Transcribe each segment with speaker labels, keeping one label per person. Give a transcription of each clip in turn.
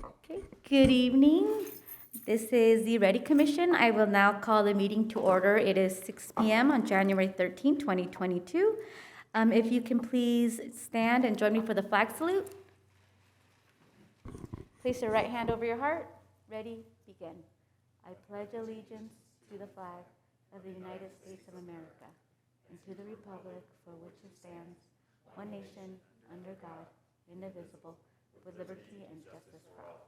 Speaker 1: Okay, good evening. This is the REDI Commission. I will now call the meeting to order. It is 6 p.m. on January 13, 2022. If you can please stand and join me for the flag salute. Place your right hand over your heart. Ready, begin. I pledge allegiance to the flag of the United States of America and to the republic for which it stands, one nation, under God, indivisible, with liberty and justice for all.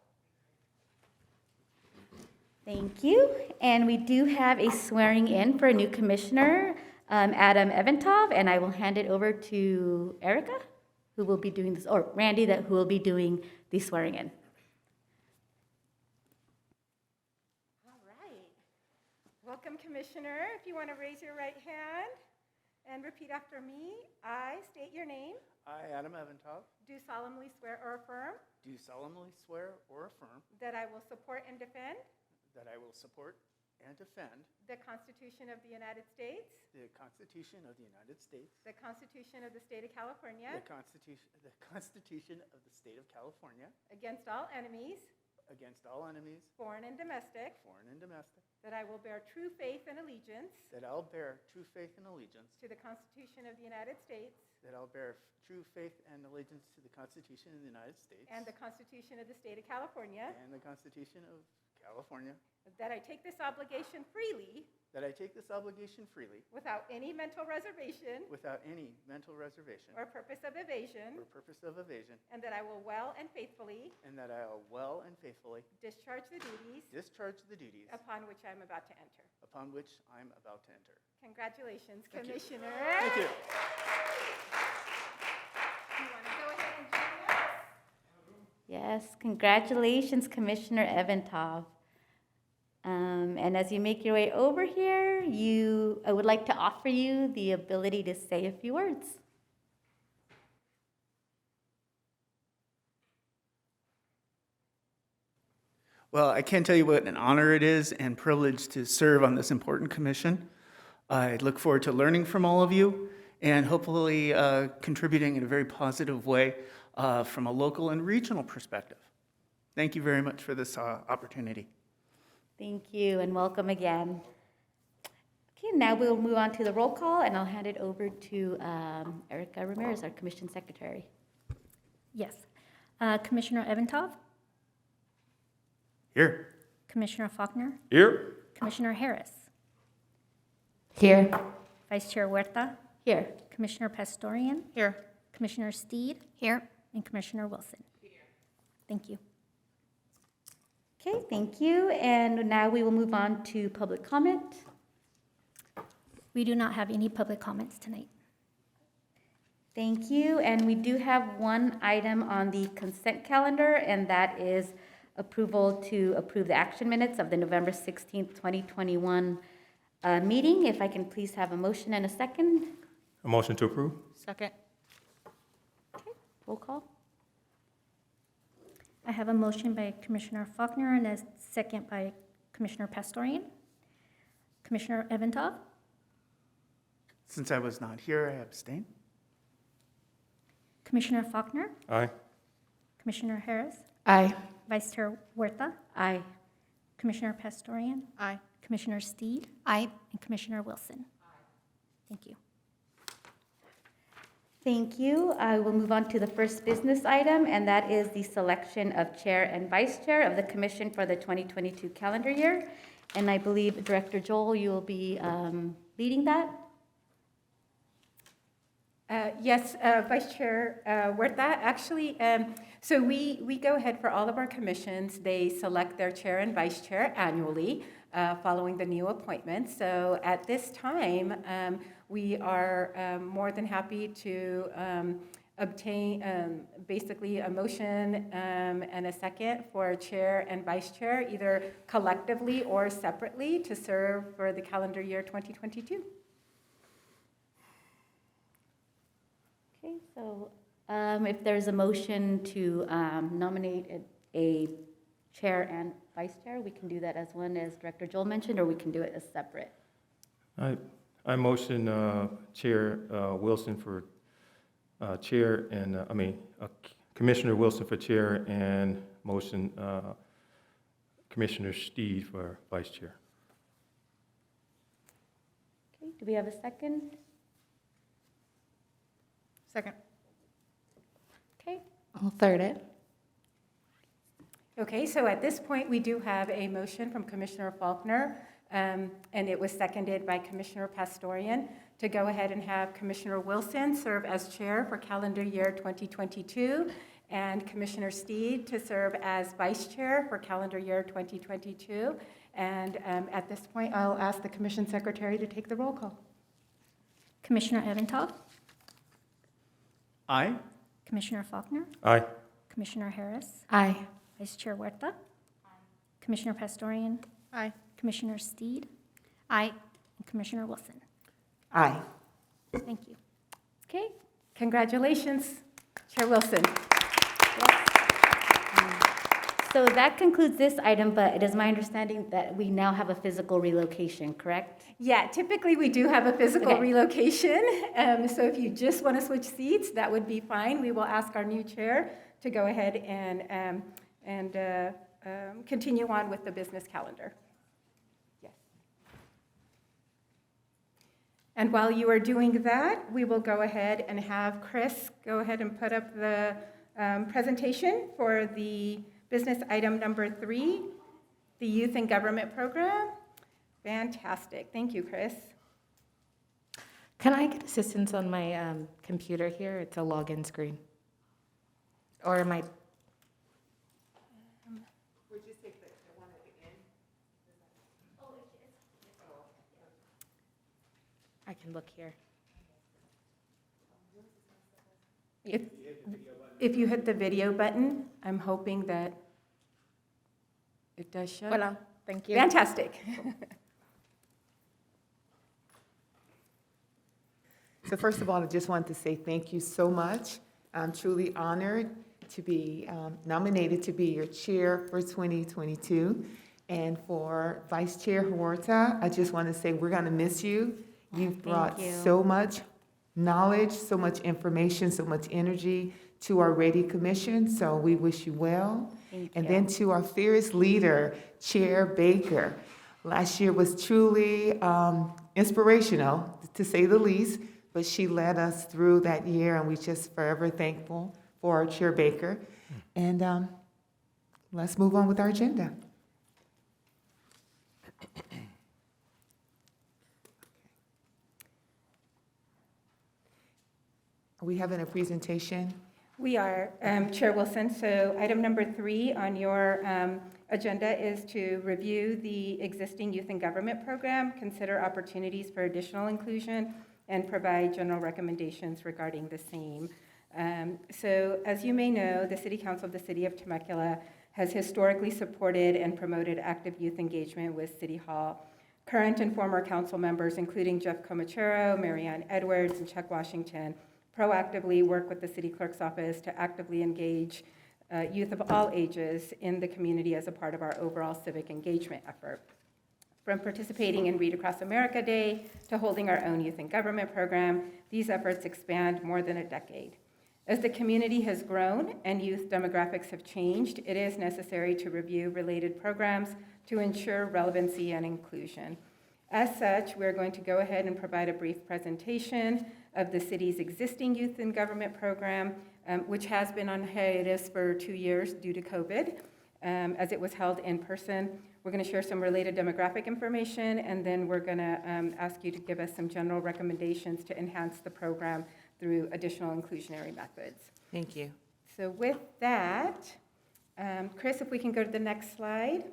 Speaker 1: Thank you. And we do have a swearing in for a new commissioner, Adam Eventov, and I will hand it over to Erica, who will be doing this, or Randy, who will be doing the swearing in.
Speaker 2: All right. Welcome, Commissioner. If you want to raise your right hand and repeat after me, I state your name.
Speaker 3: I, Adam Eventov,
Speaker 2: Do solemnly swear or affirm
Speaker 3: do solemnly swear or affirm
Speaker 2: that I will support and defend
Speaker 3: that I will support and defend
Speaker 2: the Constitution of the United States,
Speaker 3: the Constitution of the United States,
Speaker 2: the Constitution of the State of California,
Speaker 3: the Constitution of the State of California,
Speaker 2: against all enemies,
Speaker 3: against all enemies,
Speaker 2: foreign and domestic, that I will bear true faith and allegiance
Speaker 3: that I'll bear true faith and allegiance,
Speaker 2: to the Constitution of the United States
Speaker 3: that I'll bear true faith and allegiance to the Constitution of the United States
Speaker 2: and the Constitution of the State of California,
Speaker 3: and the Constitution of California,
Speaker 2: that I take this obligation freely
Speaker 3: that I take this obligation freely
Speaker 2: without any mental reservation
Speaker 3: without any mental reservation
Speaker 2: or purpose of evasion,
Speaker 3: or purpose of evasion,
Speaker 2: and that I will well and faithfully
Speaker 3: and that I'll well and faithfully
Speaker 2: discharge the duties
Speaker 3: discharge the duties
Speaker 2: upon which I'm about to enter.
Speaker 3: upon which I'm about to enter.
Speaker 2: Congratulations,
Speaker 3: Thank you.
Speaker 2: Commissioner.
Speaker 3: Thank you.
Speaker 2: You want to go ahead and join us?
Speaker 1: Yes, congratulations, Commissioner Eventov. And as you make your way over here, I would like to offer you the ability to say a few words.
Speaker 3: Well, I can't tell you what an honor it is and privilege to serve on this important commission. I look forward to learning from all of you and hopefully contributing in a very positive way from a local and regional perspective. Thank you very much for this opportunity.
Speaker 1: Thank you, and welcome again. Okay, now we'll move on to the roll call, and I'll hand it over to Erica Ramirez, our Commission Secretary.
Speaker 4: Yes. Commissioner Eventov,
Speaker 3: Here.
Speaker 4: Commissioner Faulkner,
Speaker 3: Here.
Speaker 4: Commissioner Harris,
Speaker 1: Here.
Speaker 4: Vice Chair Huerta,
Speaker 1: Here.
Speaker 4: Commissioner Pastorian,
Speaker 1: Here.
Speaker 4: Commissioner Steed, here, and Commissioner Wilson. Here. Thank you.
Speaker 1: Okay, thank you, and now we will move on to public comment.
Speaker 4: We do not have any public comments tonight.
Speaker 1: Thank you, and we do have one item on the consent calendar, and that is approval to approve the action minutes of the November 16th, 2021 meeting. If I can please have a motion and a second.
Speaker 5: A motion to approve?
Speaker 1: Second. Okay, roll call.
Speaker 4: I have a motion by Commissioner Faulkner and a second by Commissioner Pastorian. Commissioner Eventov,
Speaker 3: Since I was not here, I abstain.
Speaker 4: Commissioner Faulkner,
Speaker 5: Aye.
Speaker 4: Commissioner Harris,
Speaker 1: Aye.
Speaker 4: Vice Chair Huerta,
Speaker 1: Aye.
Speaker 4: Commissioner Pastorian,
Speaker 1: Aye.
Speaker 4: Commissioner Steed,
Speaker 1: Aye.
Speaker 4: and Commissioner Wilson. Thank you.
Speaker 1: Thank you. I will move on to the first business item, and that is the selection of chair and vice chair of the commission for the 2022 calendar year. And I believe, Director Joel, you will be leading that.
Speaker 2: Yes, Vice Chair Huerta. Actually, so we go ahead for all of our commissions. They select their chair and vice chair annually following the new appointments. So at this time, we are more than happy to obtain basically a motion and a second for chair and vice chair, either collectively or separately, to serve for the calendar year 2022.
Speaker 1: Okay, so if there's a motion to nominate a chair and vice chair, we can do that as one, as Director Joel mentioned, or we can do it as separate.
Speaker 5: I motion Chair Wilson for chair and, Commissioner Wilson for chair and motion Commissioner Steed for Vice Chair.
Speaker 1: Okay, do we have a second?
Speaker 6: Second.
Speaker 1: Okay,
Speaker 6: I'll third it.
Speaker 2: Okay, so at this point, we do have a motion from Commissioner Faulkner, and it was seconded by Commissioner Pastorian to go ahead and have Commissioner Wilson serve as chair for calendar year 2022, and Commissioner Steed to serve as vice chair for calendar year 2022. And at this point, I'll ask the commission secretary to take the roll call.
Speaker 4: Commissioner Evantov,
Speaker 3: Aye.
Speaker 4: Commissioner Faulkner,
Speaker 5: Aye.
Speaker 4: Commissioner Harris,
Speaker 6: Aye.
Speaker 4: Vice Chair Huerta, Commissioner Pastorian,
Speaker 6: Aye.
Speaker 4: Commissioner Steed. Aye. And Commissioner Wilson.
Speaker 6: Aye.
Speaker 4: Thank you.
Speaker 2: Okay, congratulations, Chair Wilson.
Speaker 1: so that concludes this item, but it is my understanding that we now have a physical relocation, correct?
Speaker 2: Yeah, typically we do have a physical
Speaker 1: Okay.
Speaker 2: relocation, so if you just want to switch seats, that would be fine. We will ask our new chair to go ahead and continue on with the business calendar. Yes. And while you are doing that, we will go ahead and have Chris go ahead and put up the presentation for the business item number 3, the Youth and Government Program. Fantastic. Thank you, Chris.
Speaker 6: Can I get assistance on my computer here? It's a login screen. Or am I? Would you take the one at the end? I can look here.
Speaker 2: If you hit the video button, I'm hoping that it does show.
Speaker 6: Voilà. Thank you.
Speaker 2: Fantastic.
Speaker 7: So first of all, I just want to say thank you so much. I'm truly honored to be nominated to be your chair for 2022. And for Vice Chair Huerta, I just want to say we're going to miss you. You've brought
Speaker 1: you.
Speaker 7: so much knowledge, so much information, so much energy to our REDI Commission, so we wish you well.
Speaker 1: Thank
Speaker 7: And
Speaker 1: you.
Speaker 7: then to our fearless leader, Chair Baker. Last year was truly inspirational, to say the least, but she led us through that year, and we're just forever thankful for our Chair Baker. And let's move on with our agenda. Are we having a presentation?
Speaker 2: We are, Chair Wilson. So item number 3 on your agenda is to review the existing youth and government program, consider opportunities for additional inclusion, and provide general recommendations regarding the same. So as you may know, the City Council of the City of Temecula has historically supported and promoted active youth engagement with City Hall. Current and former council members, including Jeff Comachero, Marianne Edwards, and Chuck Washington, proactively work with the city clerk's office to actively engage youth of all ages in the community as a part of our overall civic engagement effort. From participating in Read Across America Day to holding our own youth and government program, these efforts expand more than a decade. As the community has grown and youth demographics have changed, it is necessary to review related programs to ensure relevancy and inclusion. As such, we're going to go ahead and provide a brief presentation of the city's existing youth and government program, which has been on hiatus for 2 years due to COVID, as it was held in person. We're going to share some related demographic information, and then we're going to ask you to give us some general recommendations to enhance the program through additional inclusionary methods.
Speaker 7: Thank you.
Speaker 2: So with that, Chris, if we can go to the next slide.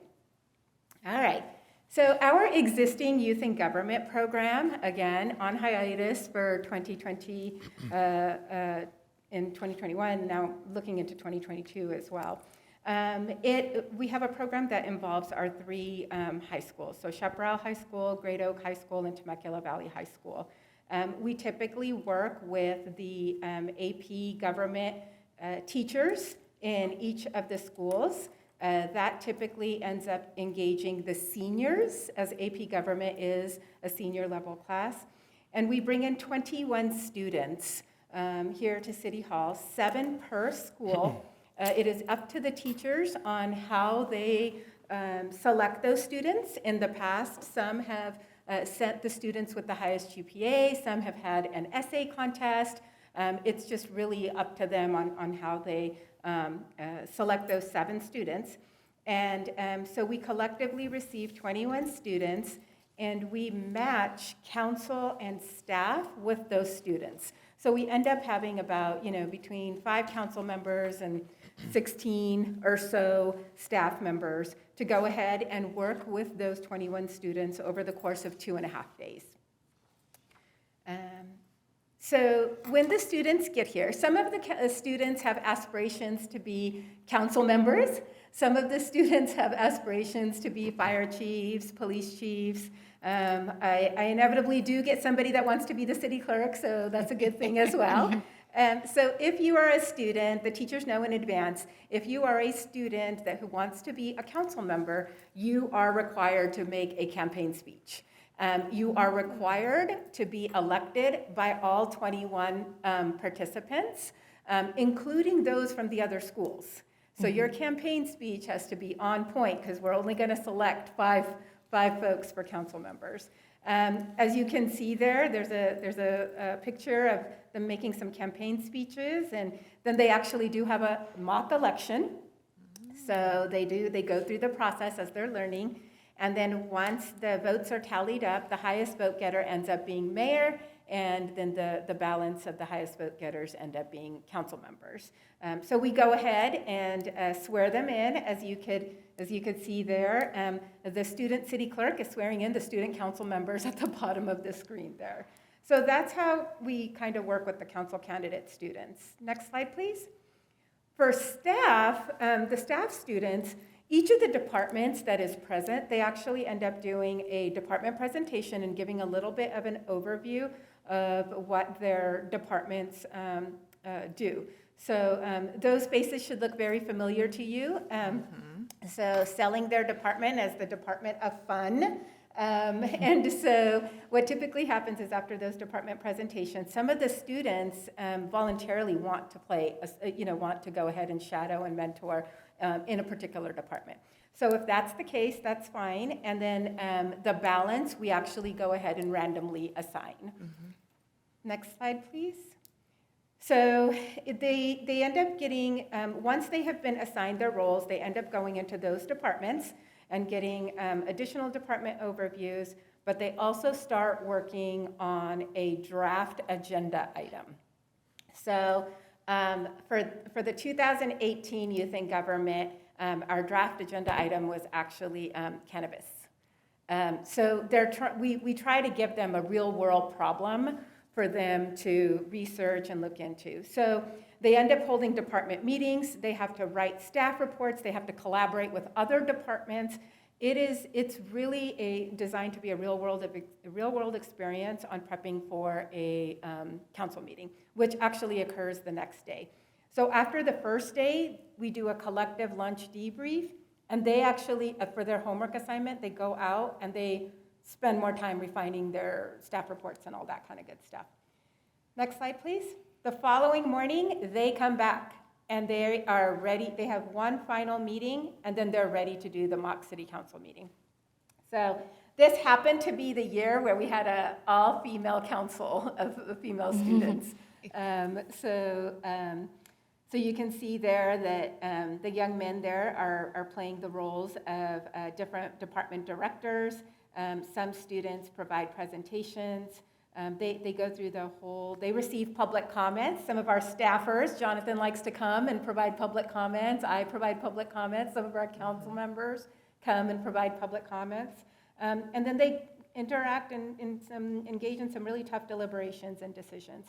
Speaker 2: All right. So our existing youth and government program, again, on hiatus for 2020, in 2021, now looking into 2022 as well. We have a program that involves our 3 high schools, so Chaparral High School, Great Oak High School, and Temecula Valley High School. We typically work with the AP government teachers in each of the schools. That typically ends up engaging the seniors, as AP government is a senior level class. And we bring in 21 students here to City Hall, 7 per school, It is up to the teachers on how they select those students. In the past, some have sent the students with the highest GPA, some have had an essay contest. It's just really up to them on how they select those 7 students. And so we collectively receive 21 students, and we match council and staff with those students. So we end up having about, between 5 council members and 16 or so staff members to go ahead and work with those 21 students over the course of 2.5 days. So when the students get here, some of the students have aspirations to be council members. Some of the students have aspirations to be fire chiefs, police chiefs. I inevitably do get somebody that wants to be the city clerk, so that's a good thing as well. So if you are a student, the teachers know in advance, if you are a student who wants to be a council member, you are required to make a campaign speech. You are required to be elected by all 21 participants, including those from the other schools. So your campaign speech has to be on point because we're only going to select five folks for council members. As you can see there's a picture of them making some campaign speeches, and then they actually do have a mock election. So they go through the process as they're learning. And then once the votes are tallied up, the highest vote getter ends up being mayor, and then the balance of the highest vote getters end up being council members. So we go ahead and swear them in, as you could see there. The student city clerk is swearing in the student council members at the bottom of the screen there. So that's how we kind of work with the council candidate students. Next slide, please. For staff, the staff students, each of the departments that is present, they actually end up doing a department presentation and giving a little bit of an overview of what their departments do. So those faces should look very familiar to you. So selling their department as the Department of Fun. And so what typically happens is after those department presentations, some of the students voluntarily want to want to go ahead and shadow and mentor in a particular department. So if that's the case, that's fine. And then the balance, we actually go ahead and randomly assign. Next slide, please. So they end up getting, once they have been assigned their roles, they end up going into those departments and getting additional department overviews, but they also start working on a draft agenda item. So for the 2018 Youth in Government, our draft agenda item was actually cannabis. So we try to give them a real world problem for them to research and look into. So they end up holding department meetings, they have to write staff reports, they have to collaborate with other departments. It's really designed to be a real world experience on prepping for a council meeting, which actually occurs the next day. So after the first day, we do a collective lunch debrief, and they actually, for their homework assignment, they go out and they spend more time refining their staff reports and all that kind of good stuff. Next slide, please. The following morning, they come back and they are ready. They have one final meeting, and then they're ready to do the mock city council meeting. So this happened to be the year where we had an all-female council of female students. So you can see there that the young men there are playing the roles of different department directors. Some students provide presentations. They go through they receive public comments. Some of our staffers, Jonathan likes to come and provide public comments. I provide public comments. Some of our council members come and provide public comments. And then they interact and engage in some really tough deliberations and decisions.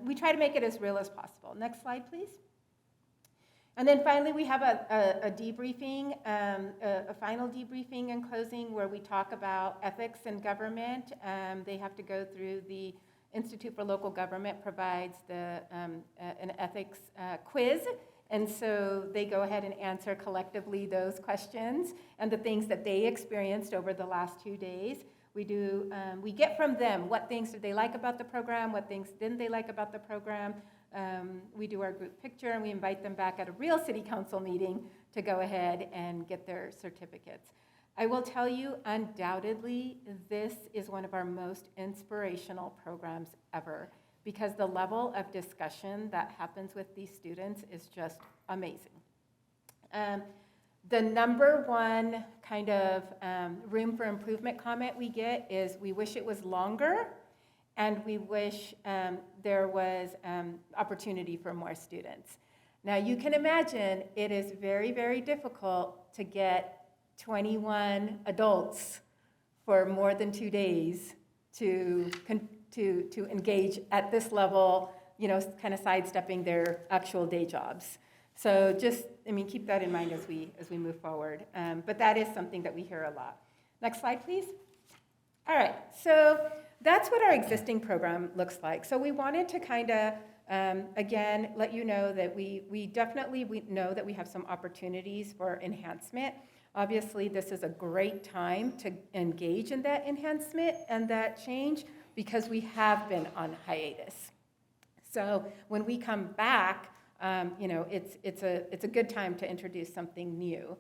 Speaker 2: We try to make it as real as possible. Next slide, please. And then finally, we have a debriefing, a final debriefing and closing where we talk about ethics in government. They have to go through the Institute for Local Government provides an ethics quiz. And so they go ahead and answer collectively those questions and the things that they experienced over the last 2 days. We get from them what things did they like about the program, what things didn't they like about the program. we do our group picture, and we invite them back at a real city council meeting to go ahead and get their certificates. I will tell you, undoubtedly, this is one of our most inspirational programs ever, because the level of discussion that happens with these students is just amazing. The number one kind of room for improvement comment we get is we wish it was longer, and we wish there was opportunity for more students. Now you can imagine it is very, very difficult to get 21 adults for more than 2 days to engage at this level, you know, kind of sidestepping their actual day jobs. So just, I mean, keep that in mind as we move forward. But that is something that we hear a lot. Next slide, please. All right, so that's what our existing program looks like. So we wanted to kind of, again, let you know that we definitely know that we have some opportunities for enhancement. Obviously, this is a great time to engage in that enhancement and that change because we have been on hiatus. So when we come back, you know, it's a good time to introduce something new.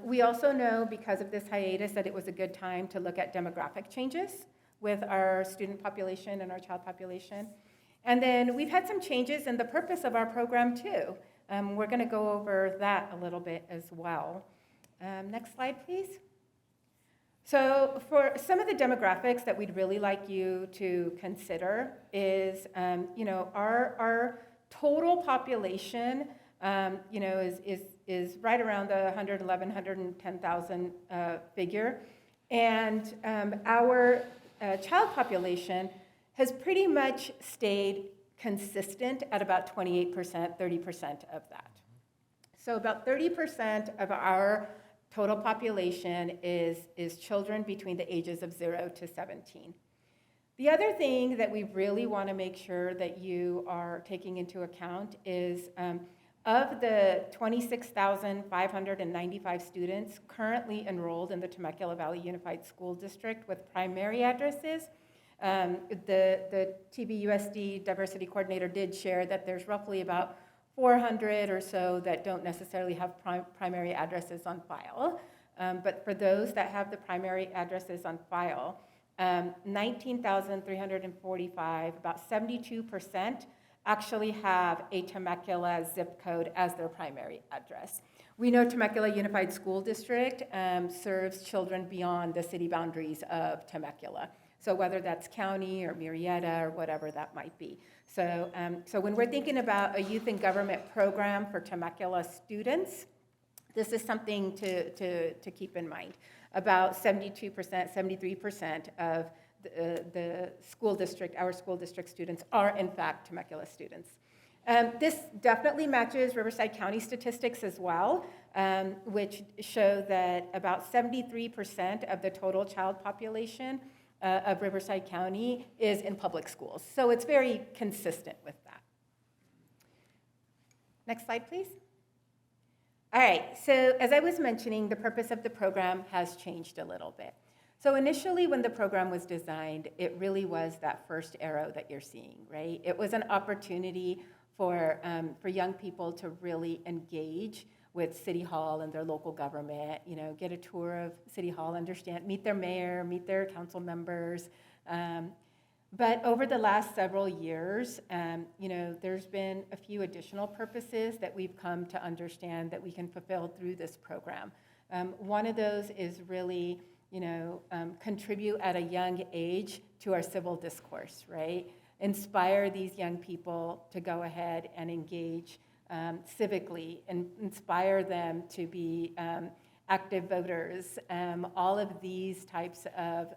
Speaker 2: We also know because of this hiatus that it was a good time to look at demographic changes with our student population and our child population. And then we've had some changes in the purpose of our program too. We're going to go over that a little bit as well. Next slide, please. So for some of the demographics that we'd really like you to consider is, you know, our total population, you know, is right around the 111, 110,000 figure. And our child population has pretty much stayed consistent at about 28%, 30% of that. So about 30% of our total population is children between the ages of 0 to 17. The other thing that we really want to make sure that you are taking into account is of the 26,595 students currently enrolled in the Temecula Valley Unified School District with primary addresses, the TVUSD diversity coordinator did share that there's roughly about 400 or so that don't necessarily have primary addresses on file. But for those that have the primary addresses on file, 19,345, about 72% actually have a Temecula zip code as their primary address. We know Temecula Unified School District serves children beyond the city boundaries of Temecula. So whether that's county or Murrieta or whatever that might be. So, so when we're thinking about a youth and government program for Temecula students, this is something to keep in mind. About 72%, 73% of the school district, our school district students are in fact Temecula students. This definitely matches Riverside County statistics as well, which show that about 73% of the total child population of Riverside County is in public schools. So it's very consistent with that. Next slide, please. All right, so as I was mentioning, the purpose of the program has changed a little bit. So initially when the program was designed, it really was that first arrow that you're seeing, right? It was an opportunity for young people to really engage with City Hall and their local government, you know, get a tour of City Hall, understand, meet their mayor, meet their council members. But over the last several years, you know, there's been a few additional purposes that we've come to understand that we can fulfill through this program. One of those is really, you know, contribute at a young age to our civil discourse, right? Inspire these young people to go ahead and engage civically and inspire them to be active voters. All of these types of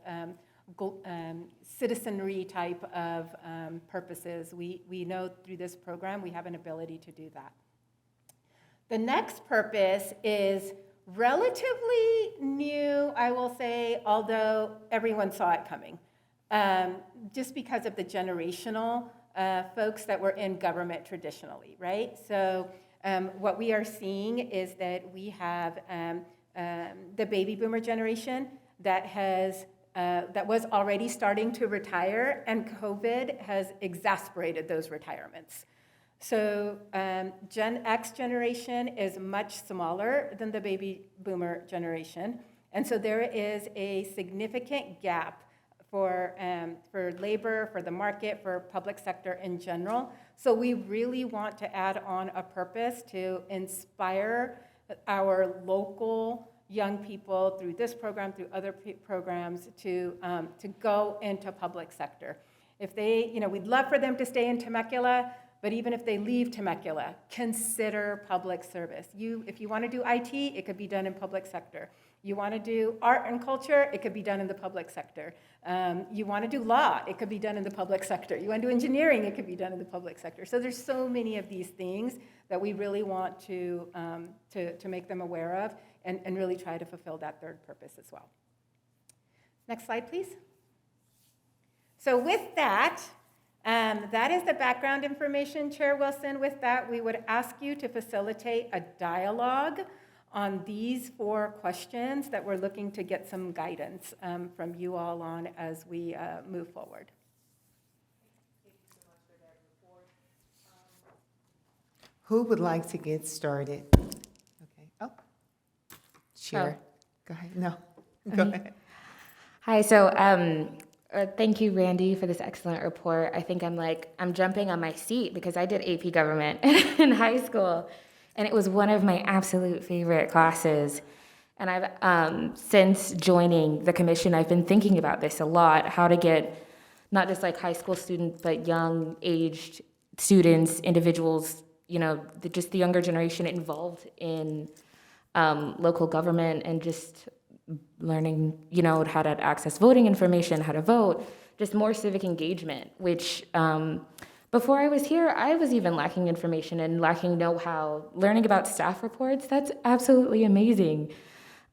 Speaker 2: citizenry type of purposes, we know through this program we have an ability to do that. The next purpose is relatively new, I will say, although everyone saw it coming, just because of the generational folks that were in government traditionally, right? So what we are seeing is that we have the baby boomer generation that was already starting to retire, and COVID has exacerbated those retirements. So Gen X generation is much smaller than the baby boomer generation. And so there is a significant gap for labor, for the market, for public sector in general. So we really want to add on a purpose to inspire our local young people through this program, through other programs, to go into public sector. If they, we'd love for them to stay in Temecula, but even if they leave Temecula, consider public service. If you want to do IT, it could be done in public sector. You want to do art and culture, it could be done in the public sector. You want to do law, it could be done in the public sector. You want to do engineering, it could be done in the public sector. So there's so many of these things that we really want to make them aware of and really try to fulfill that third purpose as well. Next slide, please. So with that, that is the background information, Chair Wilson. With that, we would ask you to facilitate a dialogue on these 4 questions that we're looking to get some guidance from you all on as we move forward.
Speaker 7: Who would like to get started? Okay. Oh, Chair. Go ahead. No, go ahead.
Speaker 6: Hi, so thank you, Randy, for this excellent report. I think I'm jumping on my seat because I did AP Government in high school, and it was one of my absolute favorite classes. And I've, since joining the commission, I've been thinking about this a lot, how to get not just like high school students, but young aged students, individuals, just the younger generation involved in local government and just learning, how to access voting information, how to vote, just more civic engagement, which before I was here, I was even lacking information and lacking know-how. Learning about staff reports, that's absolutely amazing.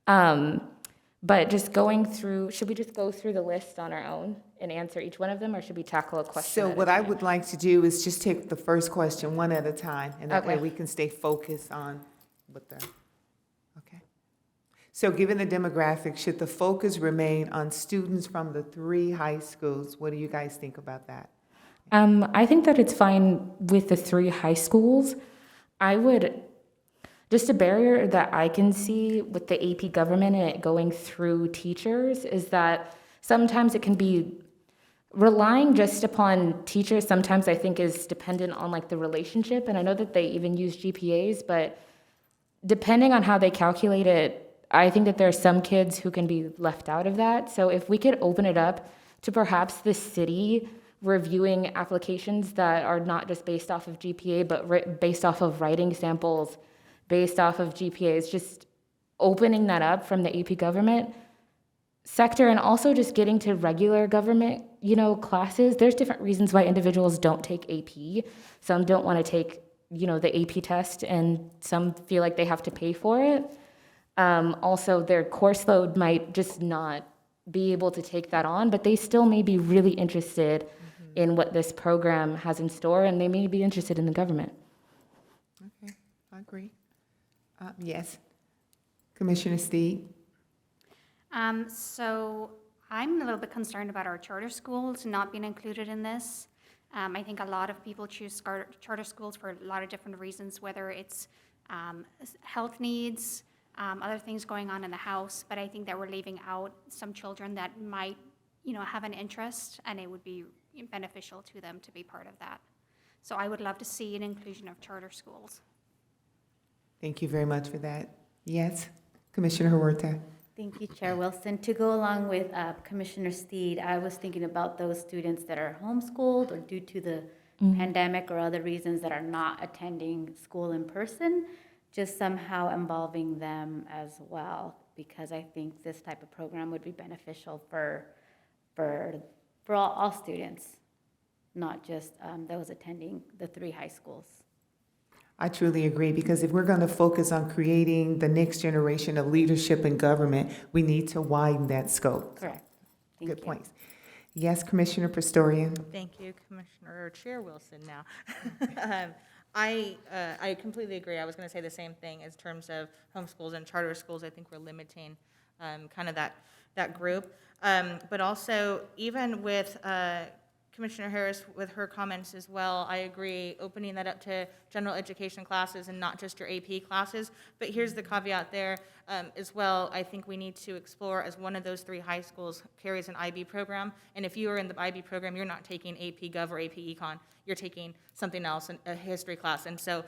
Speaker 6: But just going through, should we just go through the list on our own and answer each one of them, or should we tackle a question
Speaker 7: So
Speaker 6: at a
Speaker 7: what I
Speaker 6: time?
Speaker 7: would like to do is just take the first question one at a time, and that way
Speaker 6: Okay.
Speaker 7: we can stay focused on what the, okay. So given the demographics, should the focus remain on students from the 3 high schools? What do you guys think about that?
Speaker 6: I think that it's fine with the 3 high schools. Just a barrier that I can see with the AP Government and it going through teachers is that sometimes it can be relying just upon teachers. Sometimes I think is dependent on like the relationship, and I know that they even use GPAs, but depending on how they calculate it, I think that there are some kids who can be left out of that. So if we could open it up to perhaps the city reviewing applications that are not just based off of GPA, but based off of writing samples, based off of GPAs, just opening that up from the AP Government sector, and also just getting to regular government, classes. There's different reasons why individuals don't take AP. Some don't want to take, the AP test, and some feel like they have to pay for it. Also, their course load might just not be able to take that on, but they still may be really interested in what this program has in store, and they may be interested in the government.
Speaker 7: Okay, I agree. Yes. Commissioner Steed?
Speaker 8: So I'm a little bit concerned about our charter schools not being included in this. I think a lot of people choose charter schools for a lot of different reasons, whether it's health needs, other things going on in the house, but I think that we're leaving out some children that might, have an interest, and it would be beneficial to them to be part of that. So I would love to see an inclusion of charter schools.
Speaker 7: Thank you very much for that. Yes, Commissioner Huerta?
Speaker 1: Thank you, Chair Wilson. To go along with Commissioner Steed, I was thinking about those students that are homeschooled or due to the pandemic or other reasons that are not attending school in person, just somehow involving them as well, because I think this type of program would be beneficial for all students, not just those attending the 3 high schools.
Speaker 7: I truly agree, because if we're going to focus on creating the next generation of leadership in government, we need to widen that scope.
Speaker 1: Correct. Thank
Speaker 7: Good
Speaker 1: you.
Speaker 7: points. Yes, Commissioner Pastorian?
Speaker 9: Thank you, Commissioner, or Chair Wilson now. I completely agree. I was going to say the same thing in terms of homeschools and charter schools. I think we're limiting kind of that group. But also, even with Commissioner Harris, with her comments as well, I agree, opening that up to general education classes and not just your AP classes. But here's the caveat there as well. I think we need to explore, as one of those 3 high schools carries an IB program, and if you are in the IB program, you're not taking AP Gov or AP Econ, you're taking something else, a history class. And so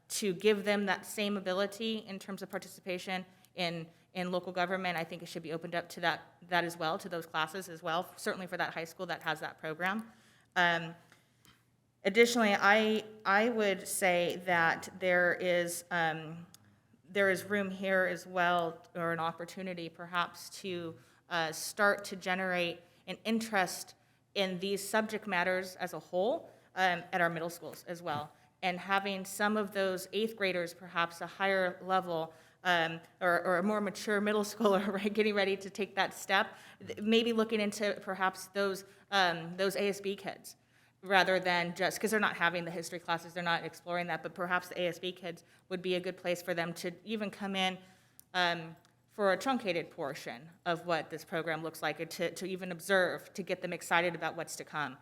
Speaker 9: to give them that same ability in terms of participation in local government, I think it should be opened up to that as well, to those classes as well, certainly for that high school that has that program. Additionally, I would say that there is room here as well, or an opportunity perhaps to start to generate an interest in these subject matters as a whole at our middle schools as well. And having some of those 8th graders, perhaps a higher level, or a more mature middle schooler, right, getting ready to take that step, maybe looking into perhaps those ASB kids, rather than just, because they're not having the history classes, they're not exploring that, but perhaps the ASB kids would be a good place for them to even come in for a truncated portion of what this program looks like, and to even observe, to get them excited about what's to come.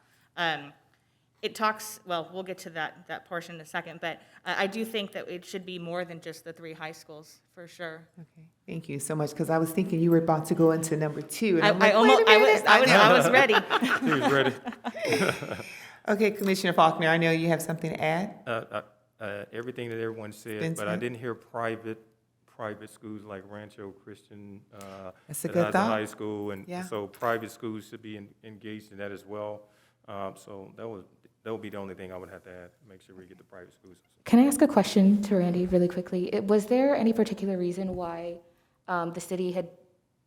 Speaker 9: It talks, well, we'll get to that portion in a second, but I do think that it should be more than just the 3 high schools, for sure.
Speaker 7: Okay, thank you so much, because I was thinking you were about to go into number 2. And I'm
Speaker 9: I
Speaker 7: like,
Speaker 9: almost,
Speaker 7: wait a minute.
Speaker 9: I was ready.
Speaker 5: He was ready.
Speaker 7: Okay, Commissioner Faulkner, I know you have something to add?
Speaker 5: Everything that everyone said,
Speaker 7: Been
Speaker 5: but I
Speaker 7: said.
Speaker 5: didn't hear private schools like Rancho Christian.
Speaker 7: That's a
Speaker 5: that
Speaker 7: good
Speaker 5: has
Speaker 7: thought.
Speaker 5: high school, and
Speaker 7: Yeah.
Speaker 5: so private schools should be engaged in that as well. So that would be the only thing I would have to add, make sure we get the private schools.
Speaker 6: Can I ask a question to Randy really quickly? Was there any particular reason why the city had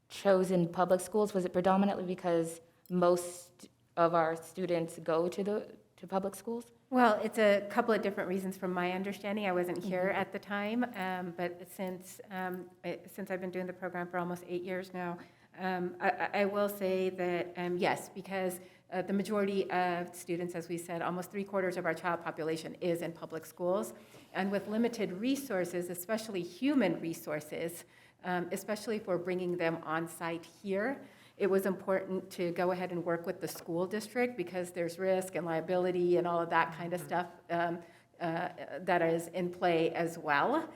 Speaker 6: chosen public schools? Was it predominantly because most of our students go to public schools?
Speaker 2: Well, it's a couple of different reasons from my understanding. I wasn't here at the time, but since I've been doing the program for almost 8 years now, I will say that, yes, because the majority of students, as we said, almost 3/4 of our child population is in public schools. And with limited resources, especially human resources, especially if we're bringing them on site here, it was important to go ahead and work with the school district, because there's risk and liability and all of that kind of stuff that is in play as well.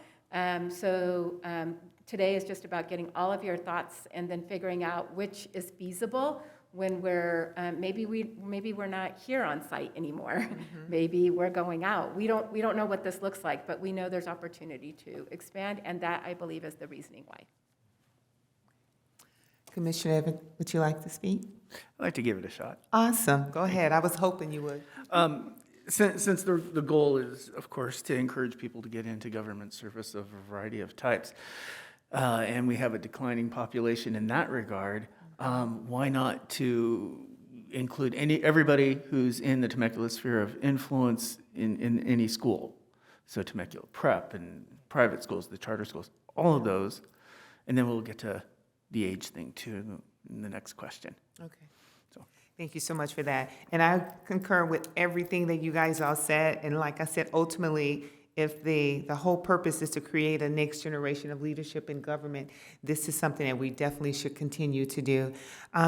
Speaker 2: Today is just about getting all of your thoughts and then figuring out which is feasible when we're maybe we're not here on site anymore. Maybe we're going out. We don't know what this looks like, but we know there's opportunity to expand, and that, I believe, is the reasoning why.
Speaker 7: Commissioner Evans, would you like to speak?
Speaker 3: I'd like to give it a shot.
Speaker 7: Awesome, go ahead. I was hoping you would.
Speaker 3: Since the goal is, of course, to encourage people to get into government service of a variety of types, and we have a declining population in that regard, why not to include everybody who's in the Temecula sphere of influence in any school? So Temecula Prep and private schools, the charter schools, all of those, and then we'll get to the age thing too in the next question.
Speaker 7: Okay.
Speaker 3: So.
Speaker 7: Thank you so much for that. And I concur with everything that you guys all said. And like I said, ultimately, if the whole purpose is to create a next generation of leadership in government, this is something that we definitely should continue to do.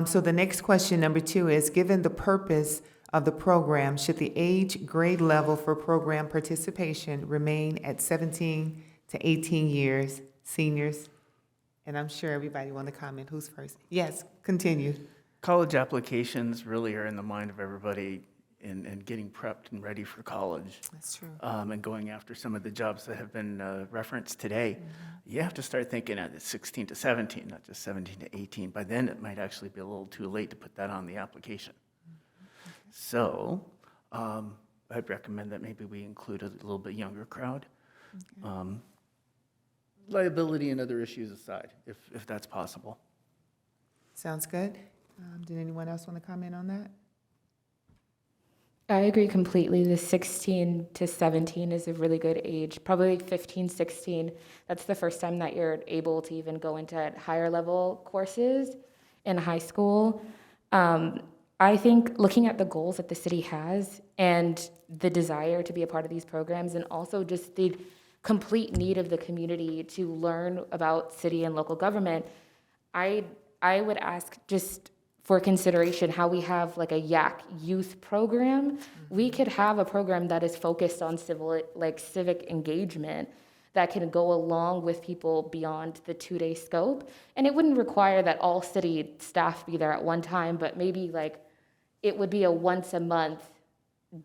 Speaker 7: So the next question, number 2, is, given the purpose of the program, should the age grade level for program participation remain at 17 to 18 years, seniors? And I'm sure everybody want to comment. Who's first? Yes, continue.
Speaker 3: College applications really are in the mind of everybody in getting prepped and ready for college.
Speaker 7: That's true.
Speaker 3: And going after some of the jobs that have been referenced today. You have to start thinking at 16 to 17, not just 17 to 18. By then, it might actually be a little too late to put that on the application. So I'd recommend that maybe we include a little bit younger crowd. Liability and other issues aside, if that's possible.
Speaker 7: Sounds good. Did anyone else want to comment on that?
Speaker 6: I agree completely. The 16 to 17 is a really good age. Probably 15, 16. That's the first time that you're able to even go into higher level courses in high school. I think looking at the goals that the city has and the desire to be a part of these programs, and also just the complete need of the community to learn about city and local government, I would ask just for consideration how we have like a YAC youth program. We could have a program that is focused on civic engagement that can go along with people beyond the 2-day scope. And it wouldn't require that all city staff be there at one time, but maybe like it would be a once a month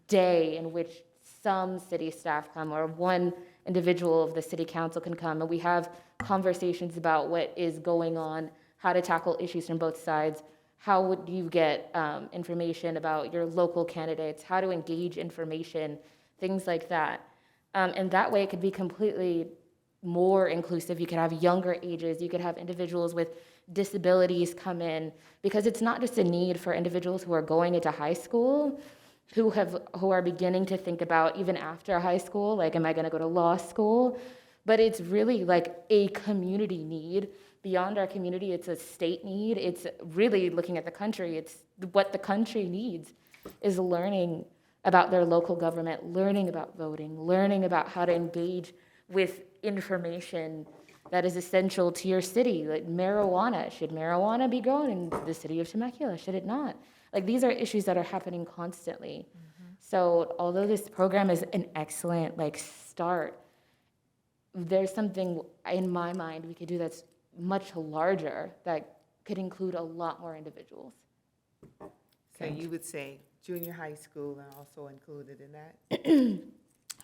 Speaker 6: day in which some city staff come, or one individual of the city council can come, and we have conversations about what is going on, how to tackle issues from both sides, how would you get information about your local candidates, how to engage information, things like that. And that way it could be completely more inclusive. You could have younger ages, you could have individuals with disabilities come in, because it's not just a need for individuals who are going into high school, who are beginning to think about even after high school, like, am I gonna go to law school? But it's really like a community need. Beyond our community, it's a state need. It's really looking at the country. It's what the country needs is learning about their local government, learning about voting, learning about how to engage with information that is essential to your city, like marijuana. Should marijuana be grown in the city of Temecula? Should it not? Like, these are issues that are happening constantly. So although this program is an excellent like start, there's something in my mind we could do that's much larger that could include a lot more individuals.
Speaker 7: So you would say junior high school and also included in that?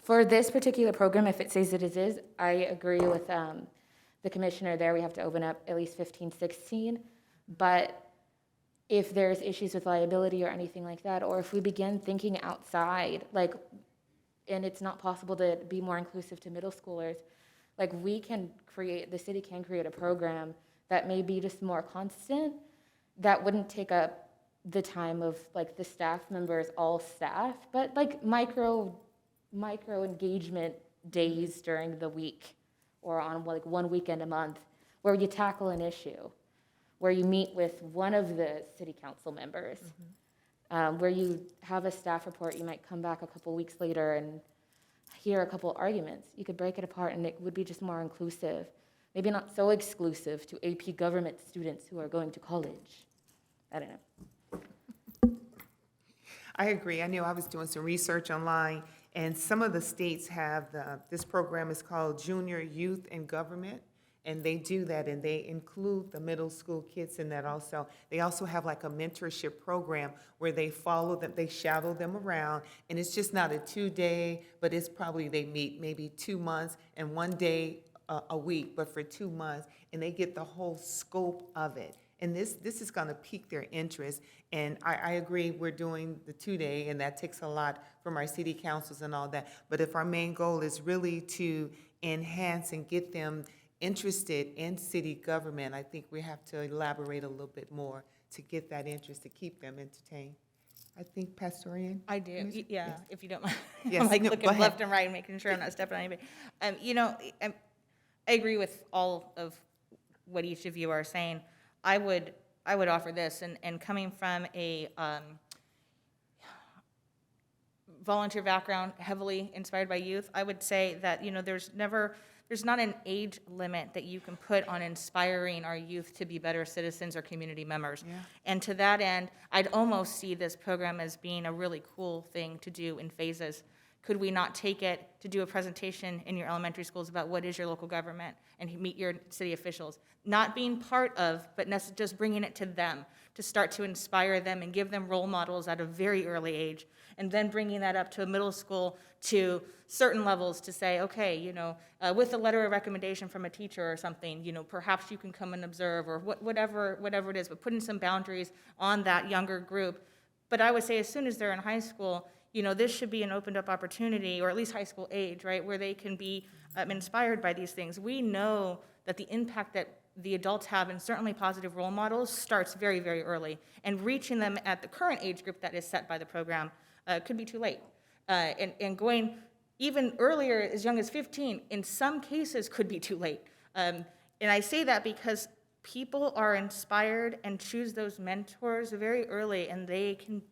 Speaker 6: For this particular program, if it says that it is, I agree with the commissioner there. We have to open up at least 15, 16. But if there's issues with liability or anything like that, or if we begin thinking outside, like, and it's not possible to be more inclusive to middle schoolers, like the city can create a program that may be just more constant, that wouldn't take up the time of like the staff members, all staff, but like micro engagement days during the week or on like one weekend a month where you tackle an issue, where you meet with one of the city council members, where you have a staff report. You might come back a couple weeks later and hear a couple arguments. You could break it apart and it would be just more inclusive. Maybe not so exclusive to AP government students who are going to college. I don't know.
Speaker 7: I agree. I know I was doing some research online, and some of the states have this program is called Junior Youth in Government, and they do that, and they include the middle school kids in that also. They also have like a mentorship program where they follow them, they shadow them around, and it's just not a 2-day, but it's probably they meet maybe 2 months and 1 day a week, but for 2 months, and they get the whole scope of it. And this is gonna pique their interest, and I agree, we're doing the 2-day, and that takes a lot from our city councils and all that, but if our main goal is really to enhance and get them interested in city government, I think we have to elaborate a little bit more to get that interest, to keep them entertained. I think Pastorian?
Speaker 9: I do, yeah, if you don't mind.
Speaker 7: Yes,
Speaker 9: I'm like
Speaker 7: no, go
Speaker 9: looking
Speaker 7: ahead.
Speaker 9: left and right and making sure I'm not stepping on anybody. I agree with all of what each of you are saying. I would offer this, and coming from a volunteer background, heavily inspired by youth, I would say that, there's not an age limit that you can put on inspiring our youth to be better citizens or community members.
Speaker 7: Yeah.
Speaker 9: And to that end, I'd almost see this program as being a really cool thing to do in phases. Could we not take it to do a presentation in your elementary schools about what is your local government and meet your city officials? Not being part of, but just bringing it to them to start to inspire them and give them role models at a very early age, and then bringing that up to a middle school to certain levels to say, okay, with a letter of recommendation from a teacher or something, perhaps you can come and observe, or whatever it is, but putting some boundaries on that younger group. But I would say as soon as they're in high school, this should be an opened up opportunity, or at least high school age, right, where they can be inspired by these things. We know that the impact that the adults have, and certainly positive role models, starts very, very early. And reaching them at the current age group that is set by the program could be too late. And going even earlier, as young as 15, in some cases could be too late. And I say that because people are inspired and choose those mentors very early, and they can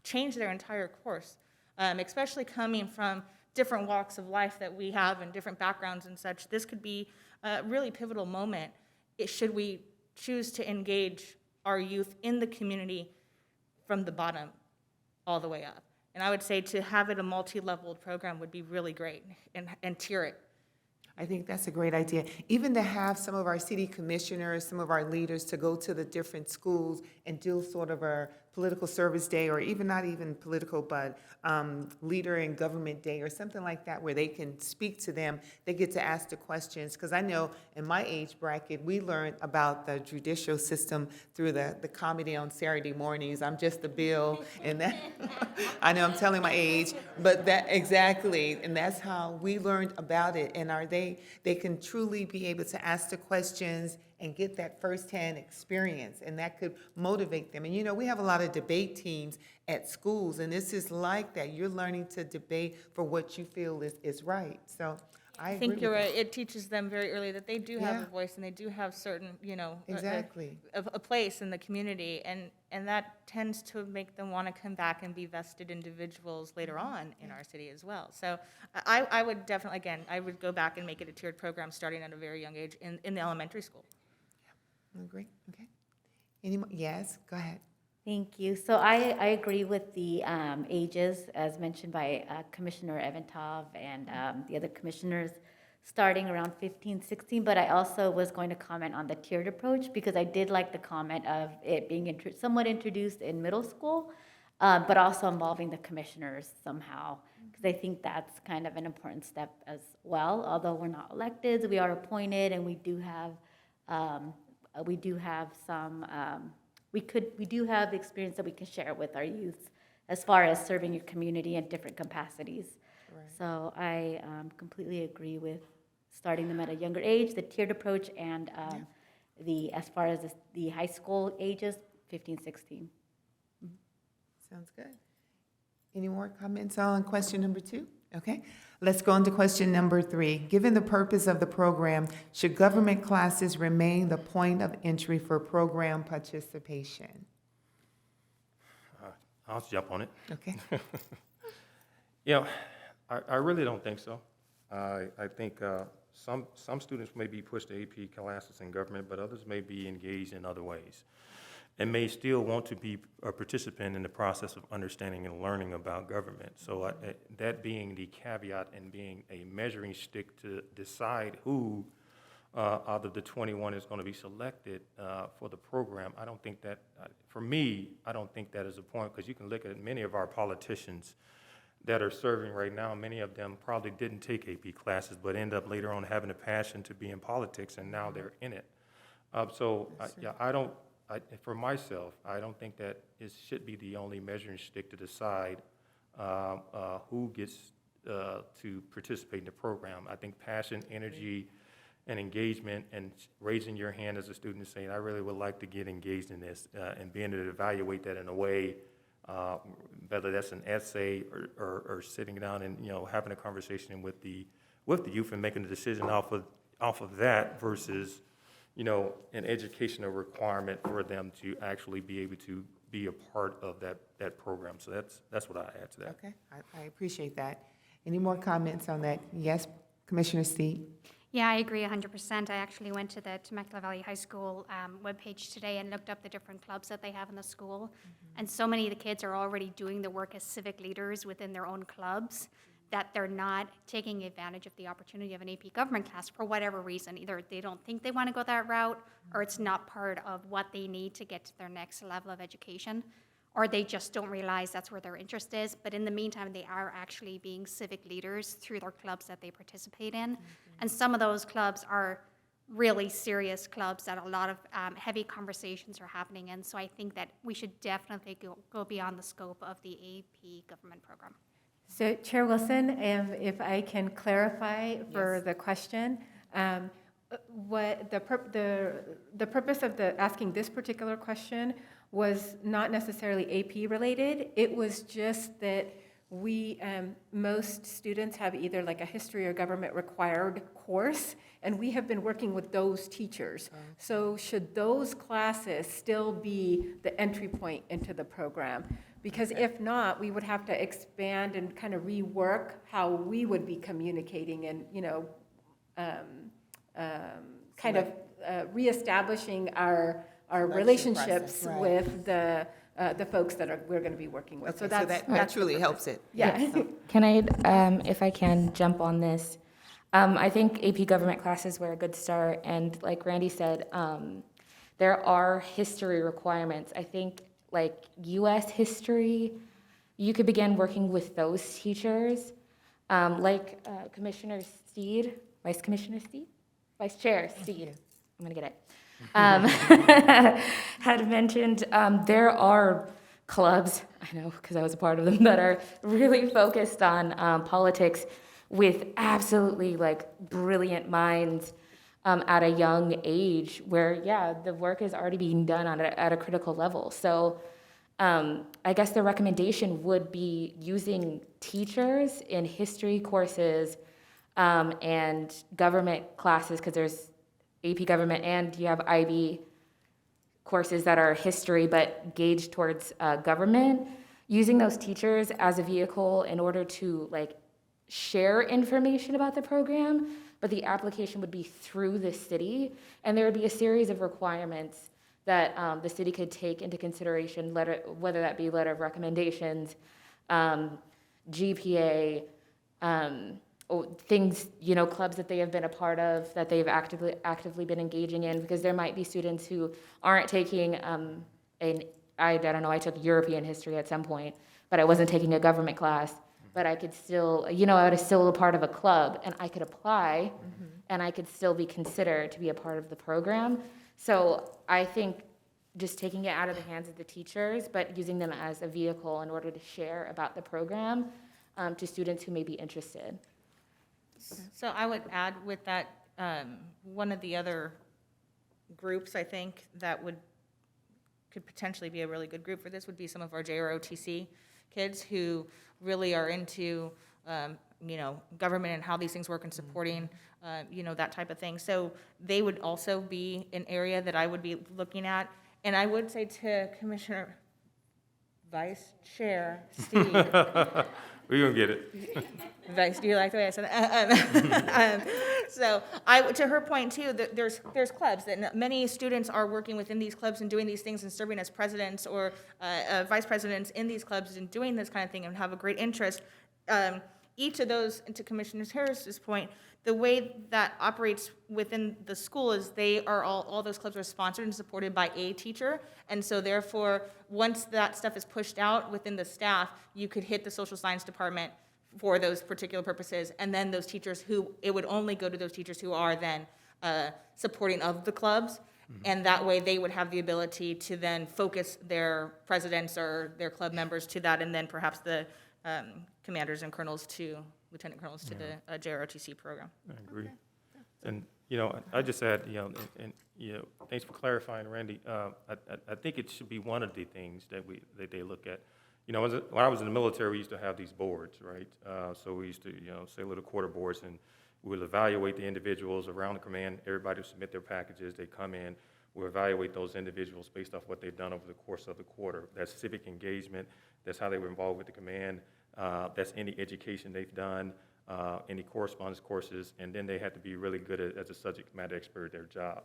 Speaker 9: change their entire course, especially coming from different walks of life that we have and different backgrounds and such. This could be a really pivotal moment should we choose to engage our youth in the community from the bottom all the way up. And I would say to have it a multi-leveled program would be really great, and tier it.
Speaker 7: I think that's a great idea. Even to have some of our city commissioners, some of our leaders to go to the different schools and do sort of a political service day, or even not even political, but leader in government day or something like that, where they can speak to them. They get to ask the questions. Because I know in my age bracket, we learned about the judicial system through the comedy on Saturday mornings. I'm just a bill, and that, I know I'm telling my age, but that exactly, and that's how we learned about it. And they can truly be able to ask the questions and get that firsthand experience, and that could motivate them. And you know, we have a lot of debate teams at schools, and this is like that. You're learning to debate for what you feel is right. So I agree
Speaker 9: think
Speaker 7: with
Speaker 9: you're
Speaker 7: that.
Speaker 9: right. It teaches them very early that they do have
Speaker 7: Yeah.
Speaker 9: a voice, and they do have certain,
Speaker 7: Exactly.
Speaker 9: a place in the community, and that tends to make them want to come back and be vested individuals later on in our city as well. So I would definitely, again, I would go back and make it a tiered program starting at a very young age in the elementary school.
Speaker 7: I agree. Okay. Any more? Yes, go ahead.
Speaker 1: Thank you. So I agree with the ages, as mentioned by Commissioner Evantov and the other commissioners, starting around 15, 16. But I also was going to comment on the tiered approach, because I did like the comment of it being somewhat introduced in middle school, but also involving the commissioners somehow, because I think that's kind of an important step as well. Although we're not elected, we are appointed, and we do have some. We do have experience that we can share with our youth as far as serving your community in different capacities.
Speaker 7: Right.
Speaker 1: So I completely agree with starting them at a younger age, the tiered approach, and as far as the high school ages, 15, 16.
Speaker 7: Sounds good. Any more comments on question number 2? Okay, let's go on to question number 3. Given the purpose of the program, should government classes remain the point of entry for program participation?
Speaker 5: I'll jump on it.
Speaker 7: Okay,
Speaker 5: I really don't think so. I think some students may be pushed to AP classes in government, but others may be engaged in other ways, and may still want to be a participant in the process of understanding and learning about government. So that being the caveat and being a measuring stick to decide who out of the 21 is going to be selected for the program, I don't think that, for me, I don't think that is a point, because you can look at many of our politicians that are serving right now. Many of them probably didn't take AP classes, but end up later on having a passion to be in politics, and now they're in it. For myself, I don't think that it should be the only measuring stick to decide who gets to participate in the program. I think passion, energy, and engagement, and raising your hand as a student and saying, I really would like to get engaged in this, and being able to evaluate that in a way, whether that's an essay or sitting down and having a conversation with the youth and making a decision off of that versus an educational requirement for them to actually be able to be a part of that program. So that's what I add to that.
Speaker 7: okay, I appreciate that. Any more comments on that? Yes, Commissioner Steed?
Speaker 8: Yeah, I agree 100%. I actually went to the Temecula Valley High School webpage today and looked up the different clubs that they have in the school. And so many of the kids are already doing the work as civic leaders within their own clubs, that they're not taking advantage of the opportunity of an AP government class for whatever reason. Either they don't think they want to go that route, or it's not part of what they need to get to their next level of education, or they just don't realize that's where their interest is. But in the meantime, they are actually being civic leaders through their clubs that they participate in. And some of those clubs are really serious clubs that a lot of heavy conversations are happening in. So I think that we should definitely go beyond the scope of the AP government program.
Speaker 2: So Chair Wilson, if I can clarify for
Speaker 7: Yes.
Speaker 2: the question, what the purpose of asking this particular question was not necessarily AP related. It was just that most students have either like a history or government required course, and we have been working with those teachers. So should those classes still be the entry point into the program? Because if not, we would have to expand and kind of rework how we would be communicating and, reestablishing our our
Speaker 7: Selection
Speaker 2: relationships
Speaker 7: process, right.
Speaker 2: with the folks that we're going to be working with.
Speaker 7: Okay, so that truly helps it.
Speaker 2: Yeah.
Speaker 6: Can I, if I can, jump on this? I think AP government classes were a good start, and like Randy said, there are history requirements. I think like U.S. history, you could begin working with those teachers, like Commissioner Steed, Vice Commissioner Steed, Vice Chair Steed. I'm gonna get it. Had mentioned there are clubs, I know because I was a part of them, that are really focused on politics with absolutely like brilliant minds at a young age where, yeah, the work is already being done at a critical level. So I guess the recommendation would be using teachers in history courses and government classes, because there's AP government and you have IB courses that are history but gauged towards government, using those teachers as a vehicle in order to like share information about the program, but the application would be through the city, and there would be a series of requirements that the city could take into consideration, whether that be letter of recommendations, GPA, things, clubs that they have been a part of, that they've actively been engaging in, because there might be students who aren't taking I don't know, I took European history at some point, but I wasn't taking a government class, but I could still, I was still a part of a club, and I could apply, and I could still be considered to be a part of the program. So I think just taking it out of the hands of the teachers, but using them as a vehicle in order to share about the program to students who may be interested.
Speaker 9: So I would add with that, one of the other groups, I think, that could potentially be a really good group for this would be some of our JROTC kids who really are into, government and how these things work and supporting, that type of thing. So they would also be an area that I would be looking at. And I would say to Commissioner Vice Chair Steve,
Speaker 5: We're gonna get it.
Speaker 9: Vice, do you like the way I said that? So to her point too, that there's clubs, that many students are working within these clubs and doing these things and serving as presidents or vice presidents in these clubs and doing this kind of thing and have a great interest. Each of those, and to Commissioner Harris's point, the way that operates within the school is they are all those clubs are sponsored and supported by a teacher. And so therefore, once that stuff is pushed out within the staff, you could hit the social science department for those particular purposes. And then those teachers it would only go to those teachers who are then supporting of the clubs. And that way they would have the ability to then focus their presidents or their club members to that, and then perhaps the commanders and lieutenant colonels to the JROTC program.
Speaker 5: I agree. And, I just add, thanks for clarifying, Randy. I think it should be one of the things that they look at. When I was in the military, we used to have these boards, right? So we used to, say little quarter boards, and we would evaluate the individuals around the command. Everybody would submit their packages. They come in. We'll evaluate those individuals based off what they've done over the course of the quarter. That's civic engagement. That's how they were involved with the command. That's any education they've done, any correspondence courses, and then they had to be really good as a subject matter expert at their job.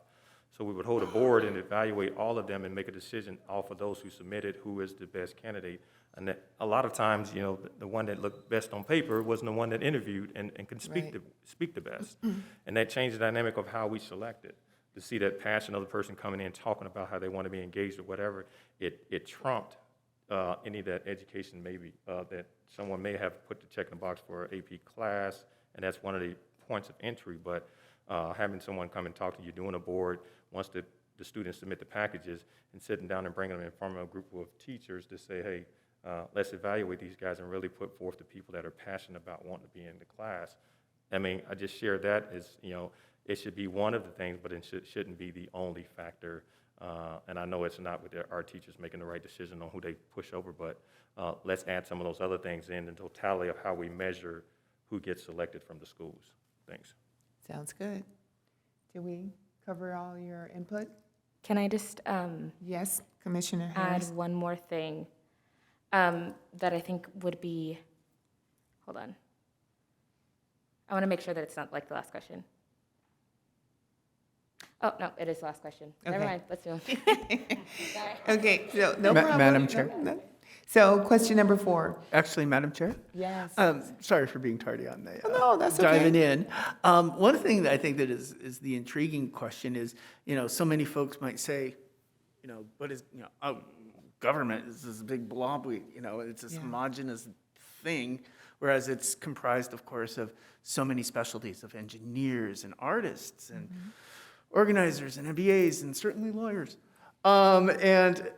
Speaker 5: So we would hold a board and evaluate all of them and make a decision off of those who submitted who is the best candidate. And that, a lot of times, the one that looked best on paper wasn't the one that interviewed and could speak the best. And that changed the dynamic of how we selected. To see that passion of the person coming in talking about how they want to be engaged or whatever, it trumped any of that education maybe that someone may have put the check in the box for an AP class, and that's one of the points of entry. But having someone come and talk to you, doing a board, once the students submit the packages, and sitting down and bringing them in front of a group of teachers to say, hey, let's evaluate these guys and really put forth the people that are passionate about wanting to be in the class. I mean, I just shared that as, it should be one of the things, but it shouldn't be the only factor. And I know it's not with our teachers making the right decision on who they push over, but let's add some of those other things in the totality of how we measure who gets selected from the schools. Thanks.
Speaker 7: Sounds good. Did we cover all your input?
Speaker 6: Can I just
Speaker 7: Yes, Commissioner
Speaker 6: add
Speaker 7: Harris.
Speaker 6: one more thing that I think would be, hold on. I want to make sure that it's not like the last question. Oh, no, it is the last question. Never
Speaker 7: Okay.
Speaker 6: mind, let's do it.
Speaker 7: Okay, so no problem.
Speaker 3: Madam Chair?
Speaker 7: No. So question number 4.
Speaker 3: Actually, Madam Chair?
Speaker 6: Yes.
Speaker 3: Sorry for being tardy on the,
Speaker 7: No, that's okay.
Speaker 3: diving in. One thing that I think that is the intriguing question is, so many folks might say, what is, government is this big blob, it's this
Speaker 7: Yeah.
Speaker 3: homogeneous thing, whereas it's comprised, of course, of so many specialties of engineers and artists and organizers and MBAs and certainly lawyers. And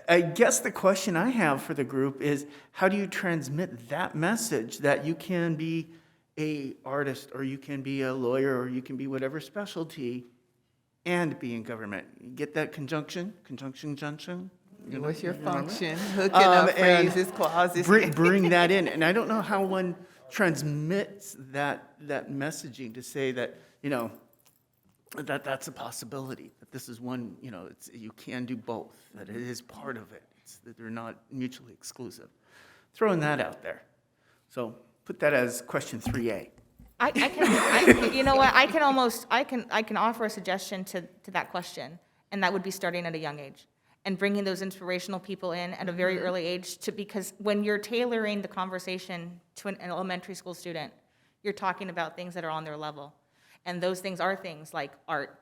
Speaker 3: I guess the question I have for the group is, how do you transmit that message that you can be a artist, or you can be a lawyer, or you can be whatever specialty and be in government? You get that conjunction? Junction?
Speaker 7: What's your
Speaker 3: You know what I mean?
Speaker 7: function? Hooking up
Speaker 3: and
Speaker 7: phrases, clauses.
Speaker 3: Bring that in. And I don't know how one transmits that messaging to say that, that's a possibility, that this is one, you can do both, that it is part of it, that they're not mutually exclusive. Throwing that out there. So put that as question 3A.
Speaker 9: You know what, I can offer a suggestion to that question, and that would be starting at a young age and bringing those inspirational people in at a very early age, because when you're tailoring the conversation to an elementary school student, you're talking about things that are on their level. And those things are things like art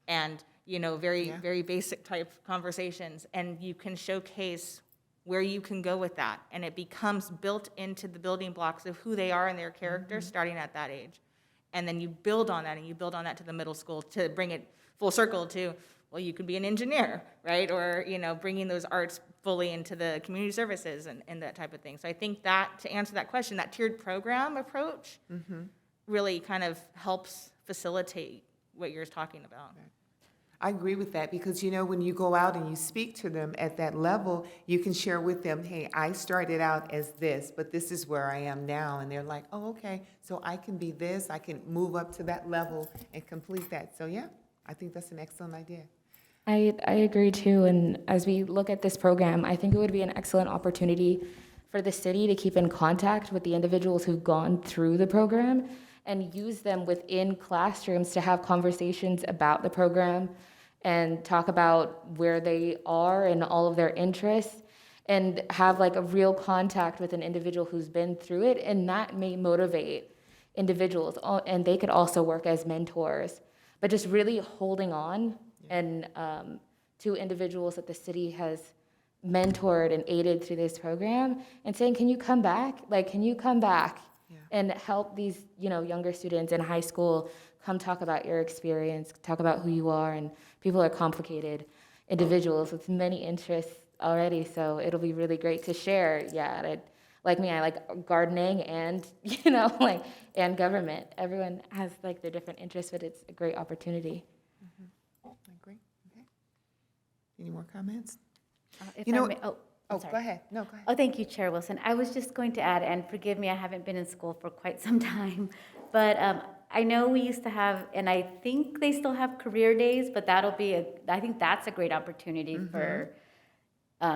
Speaker 9: and, very basic type conversations. And you can showcase where you can go with that. And it becomes built into the building blocks of who they are and their character starting at that age. And then you build on that, and you build on that to the middle school to bring it full circle to, well, you could be an engineer, right? Or, bringing those arts fully into the community services and that type of thing. So I think that, to answer that question, that tiered program approach really kind of helps facilitate what you're talking about.
Speaker 7: I agree with that, because when you go out and you speak to them at that level, you can share with them, hey, I started out as this, but this is where I am now. And they're like, oh, okay, so I can be this, I can move up to that level and complete that. So yeah, I think that's an excellent idea.
Speaker 6: I agree too, and as we look at this program, I think it would be an excellent opportunity for the city to keep in contact with the individuals who've gone through the program and use them within classrooms to have conversations about the program and talk about where they are and all of their interests, and have like a real contact with an individual who's been through it, and that may motivate individuals, and they could also work as mentors, but just really holding on and to individuals that the city has mentored and aided through this program, and saying, can you come back? Can you come back and help these, younger students in high school come talk about your experience, talk about who you are, and people are complicated individuals with many interests already, so it'll be really great to share. Yeah, like me, I like gardening and, and government. Everyone has their different interests, but it's a great opportunity.
Speaker 7: I agree. Okay. Any more comments?
Speaker 1: If
Speaker 7: You know-
Speaker 1: I may- oh, I'm sorry.
Speaker 7: Go ahead. No, go ahead.
Speaker 1: Oh, thank you, Chair Wilson. I was just going to add, and forgive me, I haven't been in school for quite some time, but I know we used to have, and I think they still have career days, but I think that's a great opportunity for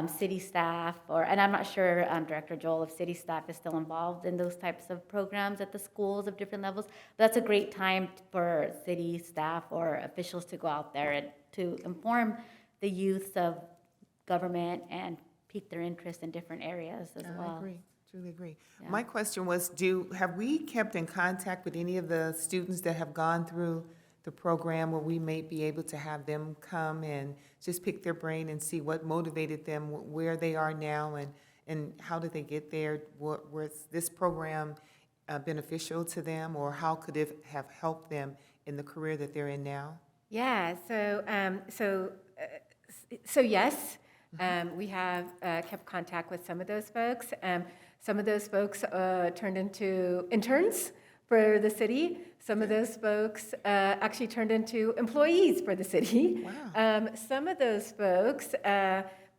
Speaker 1: city staff, and I'm not sure, Director Joel, if city staff is still involved in those types of programs at the schools of different levels. That's a great time for city staff or officials to go out there and to inform the youth of government and pique their interest in different areas as well.
Speaker 7: I agree, truly agree.
Speaker 1: Yeah.
Speaker 7: My question was, have we kept in contact with any of the students that have gone through the program, where we may be able to have them come and just pick their brain and see what motivated them, where they are now, and how did they get there? Was this program beneficial to them, or how could it have helped them in the career that they're in now?
Speaker 2: Yeah, so yes, we have kept contact with some of those folks. Some of those folks turned into interns for the city. Some of those folks actually turned into employees for the city.
Speaker 7: Wow.
Speaker 2: Some of those folks,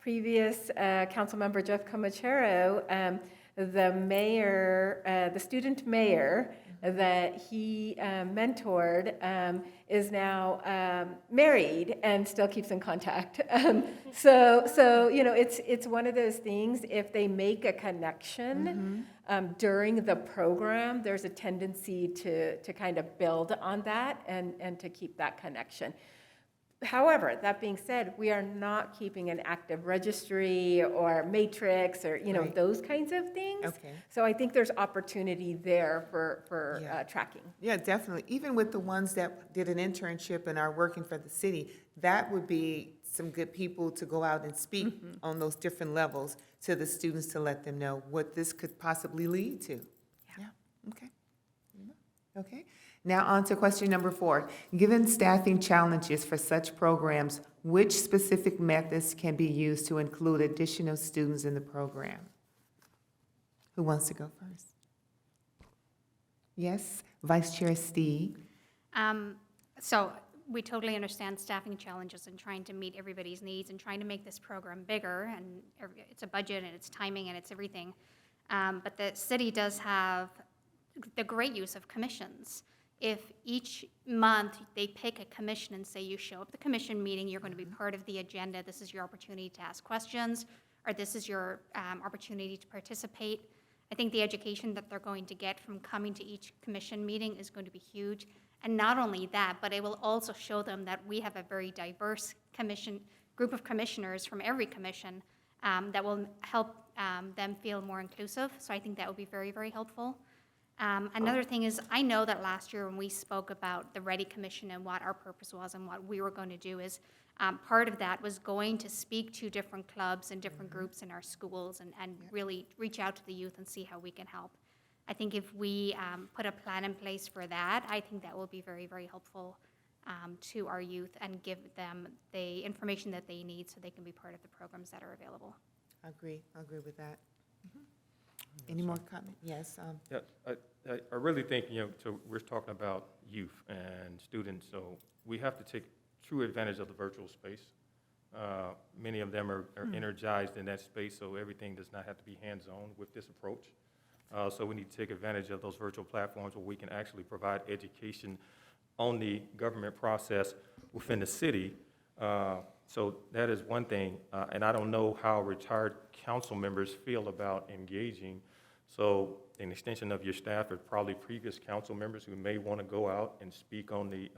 Speaker 2: previous council member Jeff Comachero, the mayor, the student mayor that he mentored, is now married and still keeps in contact. So it's one of those things. If they make a connection during the program, there's a tendency to kind of build on that and to keep that connection. However, that being said, we are not keeping an active registry or matrix or,
Speaker 7: Right.
Speaker 2: those kinds of things.
Speaker 7: Okay.
Speaker 2: So I think there's opportunity there for
Speaker 7: Yeah.
Speaker 2: tracking.
Speaker 7: Yeah, definitely. Even with the ones that did an internship and are working for the city, that would be some good people to go out and speak on those different levels to the students to let them know what this could possibly lead to. Yeah, okay. Okay. Now on to question number 4. Given staffing challenges for such programs, which specific methods can be used to include additional students in the program? Who wants to go first? Yes, Vice Chair Steve.
Speaker 8: So we totally understand staffing challenges and trying to meet everybody's needs and trying to make this program bigger, and it's a budget and it's timing and it's everything. But the city does have the great use of commissions. If each month they pick a commission and say, you show up at the commission meeting, you're going to be part of the agenda, this is your opportunity to ask questions, or this is your opportunity to participate. I think the education that they're going to get from coming to each commission meeting is going to be huge. And not only that, but it will also show them that we have a very diverse group of commissioners from every commission that will help them feel more inclusive. So I think that will be very, very helpful. Another thing is, I know that last year when we spoke about the REDI Commission and what our purpose was and what we were going to do is, part of that was going to speak to different clubs and different groups in our schools and really reach out to the youth and see how we can help. I think if we put a plan in place for that, I think that will be very, very helpful to our youth and give them the information that they need so they can be part of the programs that are available.
Speaker 7: I agree with that. Any more comment? Yes,
Speaker 5: Yeah, I really think, so we're talking about youth and students, so we have to take true advantage of the virtual space. Many of them are energized in that space, so everything does not have to be hands-on with this approach. So we need to take advantage of those virtual platforms where we can actually provide education on the government process within the city. So that is one thing, and I don't know how retired council members feel about engaging. So an extension of your staff are probably previous council members who may want to go out and speak on the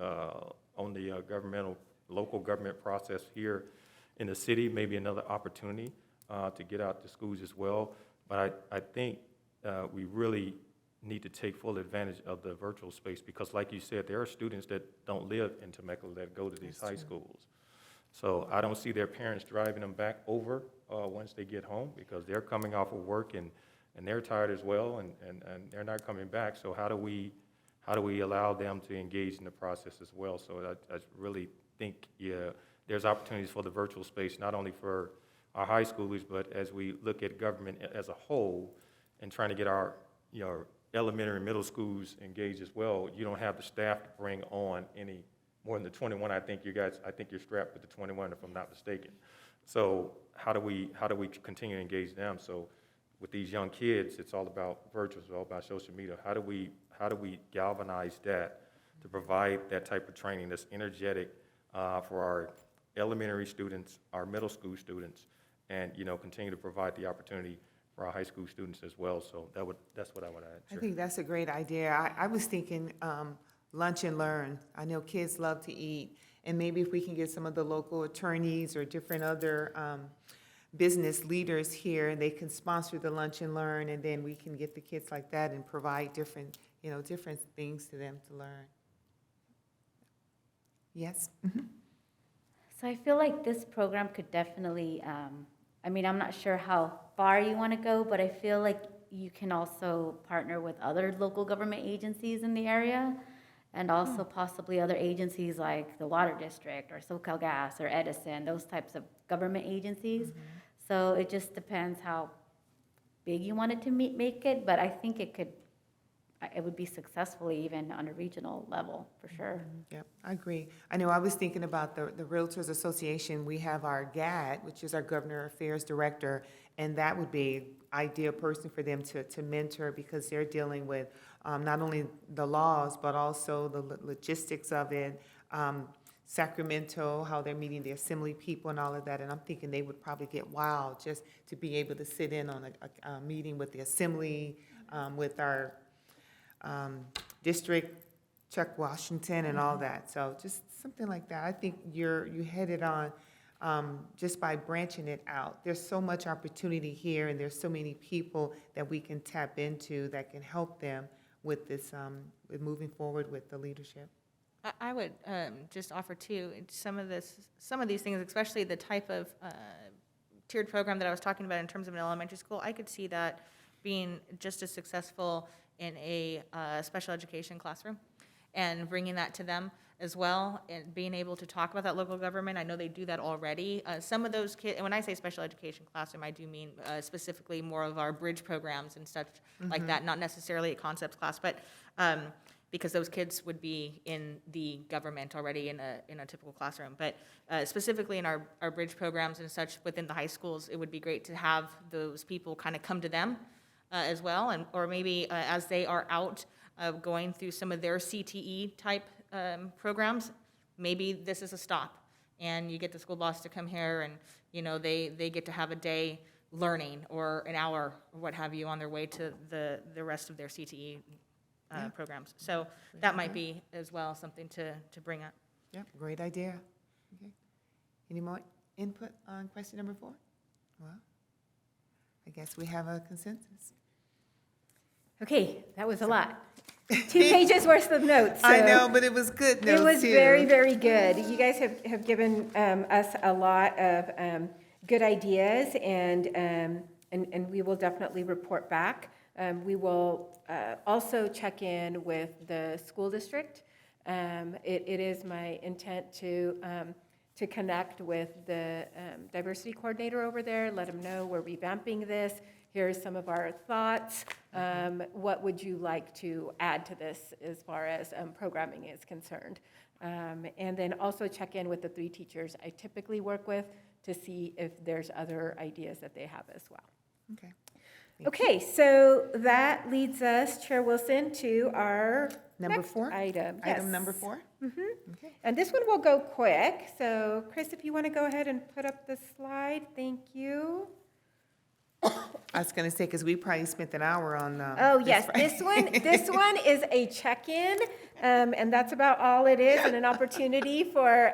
Speaker 5: local government process here in the city, maybe another opportunity to get out to schools as well. But I think we really need to take full advantage of the virtual space because, like you said, there are students that don't live in Temecula that go to these high schools. So I don't see their parents driving them back over once they get home because they're coming off of work and they're tired as well and they're not coming back. So how do we allow them to engage in the process as well? So I really think, there's opportunities for the virtual space, not only for our high schoolers, but as we look at government as a whole and trying to get our elementary and middle schools engaged as well. You don't have the staff to bring on any more than the 21. I think you're strapped with the 21 if I'm not mistaken. So how do we continue to engage them? So with these young kids, it's all about virtual, it's all about social media. How do we galvanize that to provide that type of training that's energetic for our elementary students, our middle school students, and continue to provide the opportunity for our high school students as well. So that's what I would add.
Speaker 7: I think that's a great idea. I was thinking lunch and learn. I know kids love to eat, and maybe if we can get some of the local attorneys or different other business leaders here, and they can sponsor the lunch and learn, and then we can get the kids like that and provide different things to them to learn. Yes? Mm-hmm.
Speaker 1: So I feel like this program could definitely, I'm not sure how far you want to go, but I feel like you can also partner with other local government agencies in the area and also possibly other agencies like the Water District or SoCalGas or Edison, those types of government agencies. Mm-hmm. So it just depends how big you want it to make it, but I think it would be successfully even on a regional level, for sure.
Speaker 7: Yep, I agree. I know I was thinking about the Realtors Association. We have our GAD, which is our Governor Affairs Director, and that would be an ideal person for them to mentor because they're dealing with not only the laws, but also the logistics of it, Sacramento, how they're meeting the assembly people and all of that. And I'm thinking they would probably get wild just to be able to sit in on a meeting with the assembly, with our district Chuck Washington and all that. So just something like that. I think you hit it on just by branching it out. There's so much opportunity here, and there's so many people that we can tap into that can help them with this, with moving forward with the leadership.
Speaker 9: I would just offer too, some of these things, especially the type of tiered program that I was talking about in terms of an elementary school, I could see that being just as successful in a special education classroom and bringing that to them as well, and being able to talk about that local government. I know they do that already. Some of those kids, and when I say special education classroom, I do mean specifically more of our bridge programs and such like that, not necessarily a concepts class, but because those kids would be in the government already in a typical classroom. But specifically in our bridge programs and such within the high schools, it would be great to have those people kind of come to them as well, and or maybe as they are out going through some of their CTE type programs, maybe this is a stop, and you get the school boss to come here, and they get to have a day learning or an hour or what have you on their way to the rest of their CTE programs. So that might be as well something to bring up.
Speaker 7: Yep, great idea. Okay. Any more input on question number 4? Well, I guess we have a consensus.
Speaker 2: Okay, that was a lot. 2 pages worth of notes.
Speaker 7: I
Speaker 2: so
Speaker 7: know, but it was good notes
Speaker 2: It was
Speaker 7: too.
Speaker 2: very, very good. You guys have given us a lot of good ideas, and we will definitely report back. We will also check in with the school district. It is my intent to connect with the diversity coordinator over there, let them know we're revamping this. Here's some of our thoughts. What would you like to add to this as far as programming is concerned? And then also check in with the 3 teachers I typically work with to see if there's other ideas that they have as well.
Speaker 7: Okay.
Speaker 2: Okay, so that leads us, Chair Wilson, to our
Speaker 7: Number
Speaker 2: next
Speaker 7: 4?
Speaker 2: item.
Speaker 7: Item
Speaker 2: Yes.
Speaker 7: number 4? Okay.
Speaker 2: And this one will go quick. So Chris, if you want to go ahead and put up the slide, thank you.
Speaker 7: I was going to say, because we probably spent an hour on.
Speaker 2: Oh, yes, this one is a check-in, and that's about all it is, and an opportunity for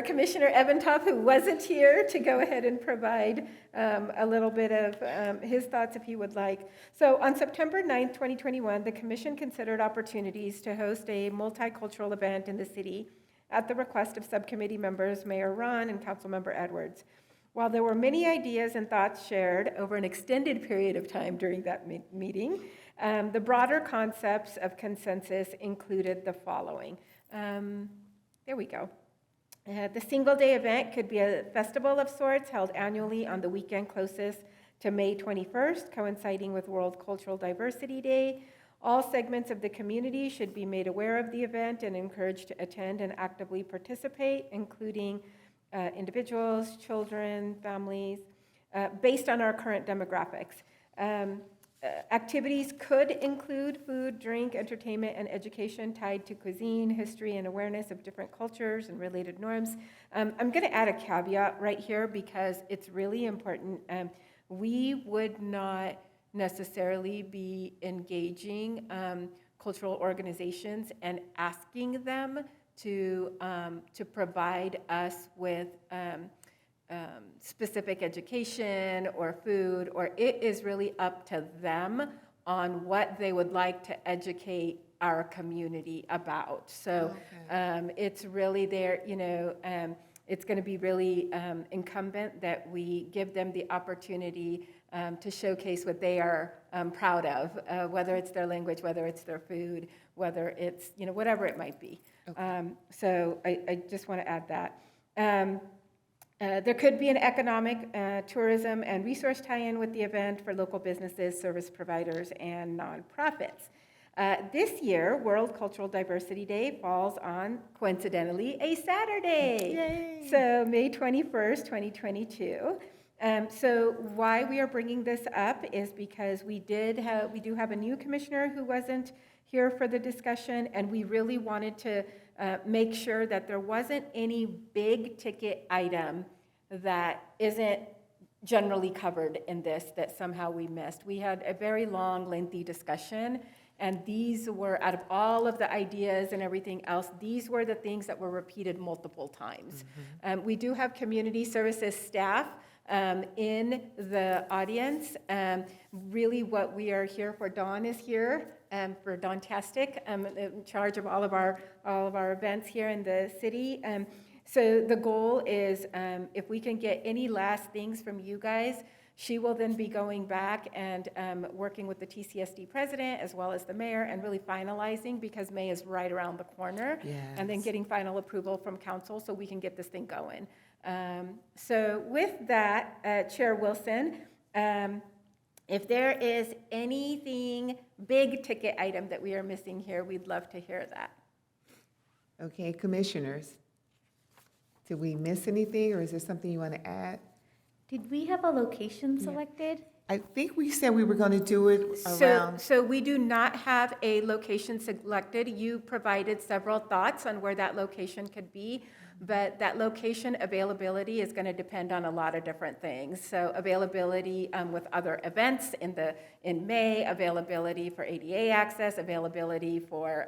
Speaker 2: Commissioner Evantop, who wasn't here, to go ahead and provide a little bit of his thoughts if he would like. So on September 9th, 2021, the Commission considered opportunities to host a multicultural event in the city at the request of subcommittee members Mayor Ron and Councilmember Edwards. While there were many ideas and thoughts shared over an extended period of time during that meeting, the broader concepts of consensus included the following. There we go. The single-day event could be a festival of sorts held annually on the weekend closest to May 21st, coinciding with World Cultural Diversity Day. All segments of the community should be made aware of the event and encouraged to attend and actively participate, including individuals, children, families, based on our current demographics. Activities could include food, drink, entertainment, and education tied to cuisine, history, and awareness of different cultures and related norms. I'm going to add a caveat right here because it's really important. We would not necessarily be engaging cultural organizations and asking them to provide us with specific education or food, or it is really up to them on what they would like to educate our community about. So it's really there, it's going to be really incumbent that we give them the opportunity to showcase what they are proud of, whether it's their language, whether it's their food, whether it's, whatever it might be. Okay. So I just want to add that. There could be an economic, tourism, and resource tie-in with the event for local businesses, service providers, and nonprofits. This year, World Cultural Diversity Day falls on, coincidentally, a Saturday. Yay. So May 21st, 2022. So why we are bringing this up is because we do have a new commissioner who wasn't here for the discussion, and we really wanted to make sure that there wasn't any big ticket item that isn't generally covered in this that somehow we missed. We had a very long, lengthy discussion, And these were, out of all of the ideas and everything else, these were the things that were repeated multiple times. We do have community services staff in the audience. Really what we are here for, Dawn is here, for Dawntastic, in charge of all of our events here in the city. So the goal is, if we can get any last things from you guys, she will then be going back and working with the TCSD president as well as the mayor and really finalizing, because May is right around the corner. And then
Speaker 7: Yes.
Speaker 2: getting final approval from council so we can get this thing going. So with that, Chair Wilson, if there is anything big ticket item that we are missing here, we'd love to hear that.
Speaker 7: Okay, commissioners, did we miss anything, or is there something you want to add?
Speaker 1: Did we have a location selected?
Speaker 7: I think we said we were going to do it around.
Speaker 2: So we do not have a location selected. You provided several thoughts on where that location could be, but that location availability is going to depend on a lot of different things. So availability with other events in May, availability for ADA access, availability for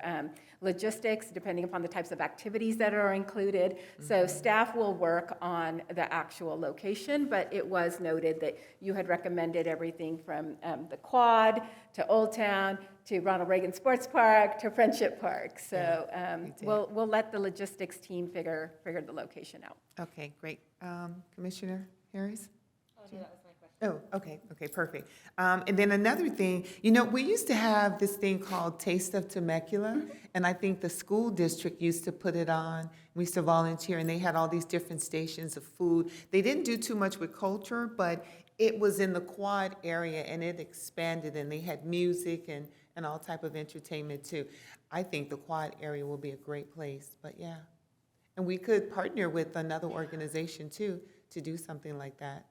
Speaker 2: logistics, depending upon the types of activities that are included. So staff will work on the actual location, but it was noted that you had recommended everything from the Quad to Old Town to Ronald Reagan Sports Park to Friendship Park. So we'll let the logistics team figure the location out.
Speaker 7: Okay, great. Commissioner Harris? Oh, okay, perfect. And then another thing, we used to have this thing called Taste of Temecula, and I think the school district used to put it on. We used to volunteer, and they had all these different stations of food. They didn't do too much with culture, but it was in the Quad area, and it expanded, and they had music and all type of entertainment too. I think the Quad area will be a great place, but yeah. And we could partner with another organization too to do something like that.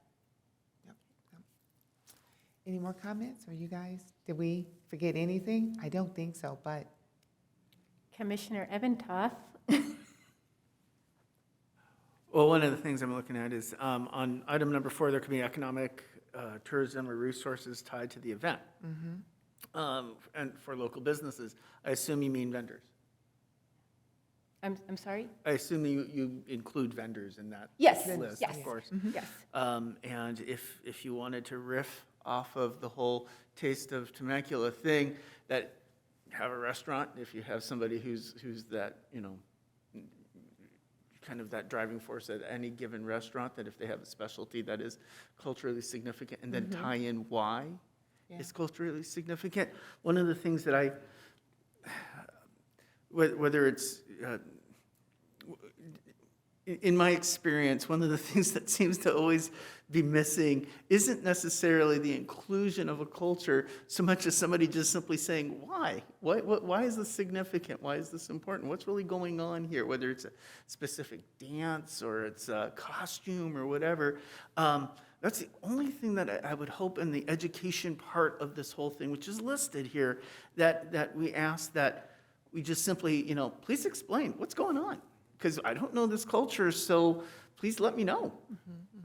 Speaker 7: Any more comments, or you guys? Did we forget anything? I don't think so, but.
Speaker 2: Commissioner Evanoff.
Speaker 3: Well, one of the things I'm looking at is on item number 4, there could be economic, tourism, or resources tied to the event. And for local businesses, I assume you mean vendors.
Speaker 2: I'm sorry?
Speaker 3: I assume you include vendors in that
Speaker 2: Yes,
Speaker 3: list,
Speaker 2: yes.
Speaker 3: of course.
Speaker 2: Yes.
Speaker 3: And if you wanted to riff off of the whole Taste of Temecula thing, that have a restaurant, if you have somebody who's that, kind of that driving force at any given restaurant, that if they have a specialty that is culturally significant, and then tie in why it's culturally significant. One of the things that whether it's, in my experience, one of the things that seems to always be missing isn't necessarily the inclusion of a culture so much as somebody just simply saying, why? Why is this significant? Why is this important? What's really going on here? Whether it's a specific dance or it's a costume or whatever. That's the only thing that I would hope in the education part of this whole thing, which is listed here, that we ask that we just simply, please explain what's going on. Because I don't know this culture, so please let me know.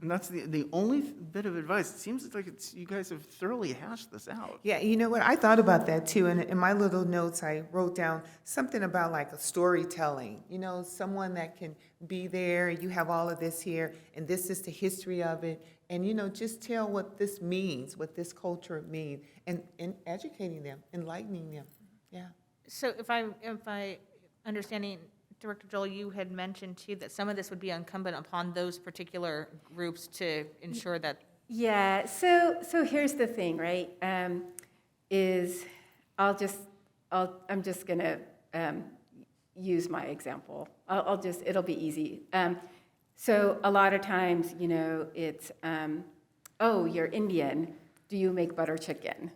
Speaker 3: And that's the only bit of advice. It seems like you guys have thoroughly hashed this out.
Speaker 7: Yeah, you know what? I thought about that too. And in my little notes, I wrote down something about like a storytelling. Someone that can be there. You have all of this here, and this is the history of it. And, just tell what this means, what this culture means, and educating them, enlightening them. Yeah.
Speaker 9: So if I understanding, Director Joel, you had mentioned too that some of this would be incumbent upon those particular groups to ensure that.
Speaker 2: Yeah, so here's the thing, right? I'm just gonna use my example. It'll be easy. So a lot of times, it's, oh, you're Indian. Do you make butter chicken?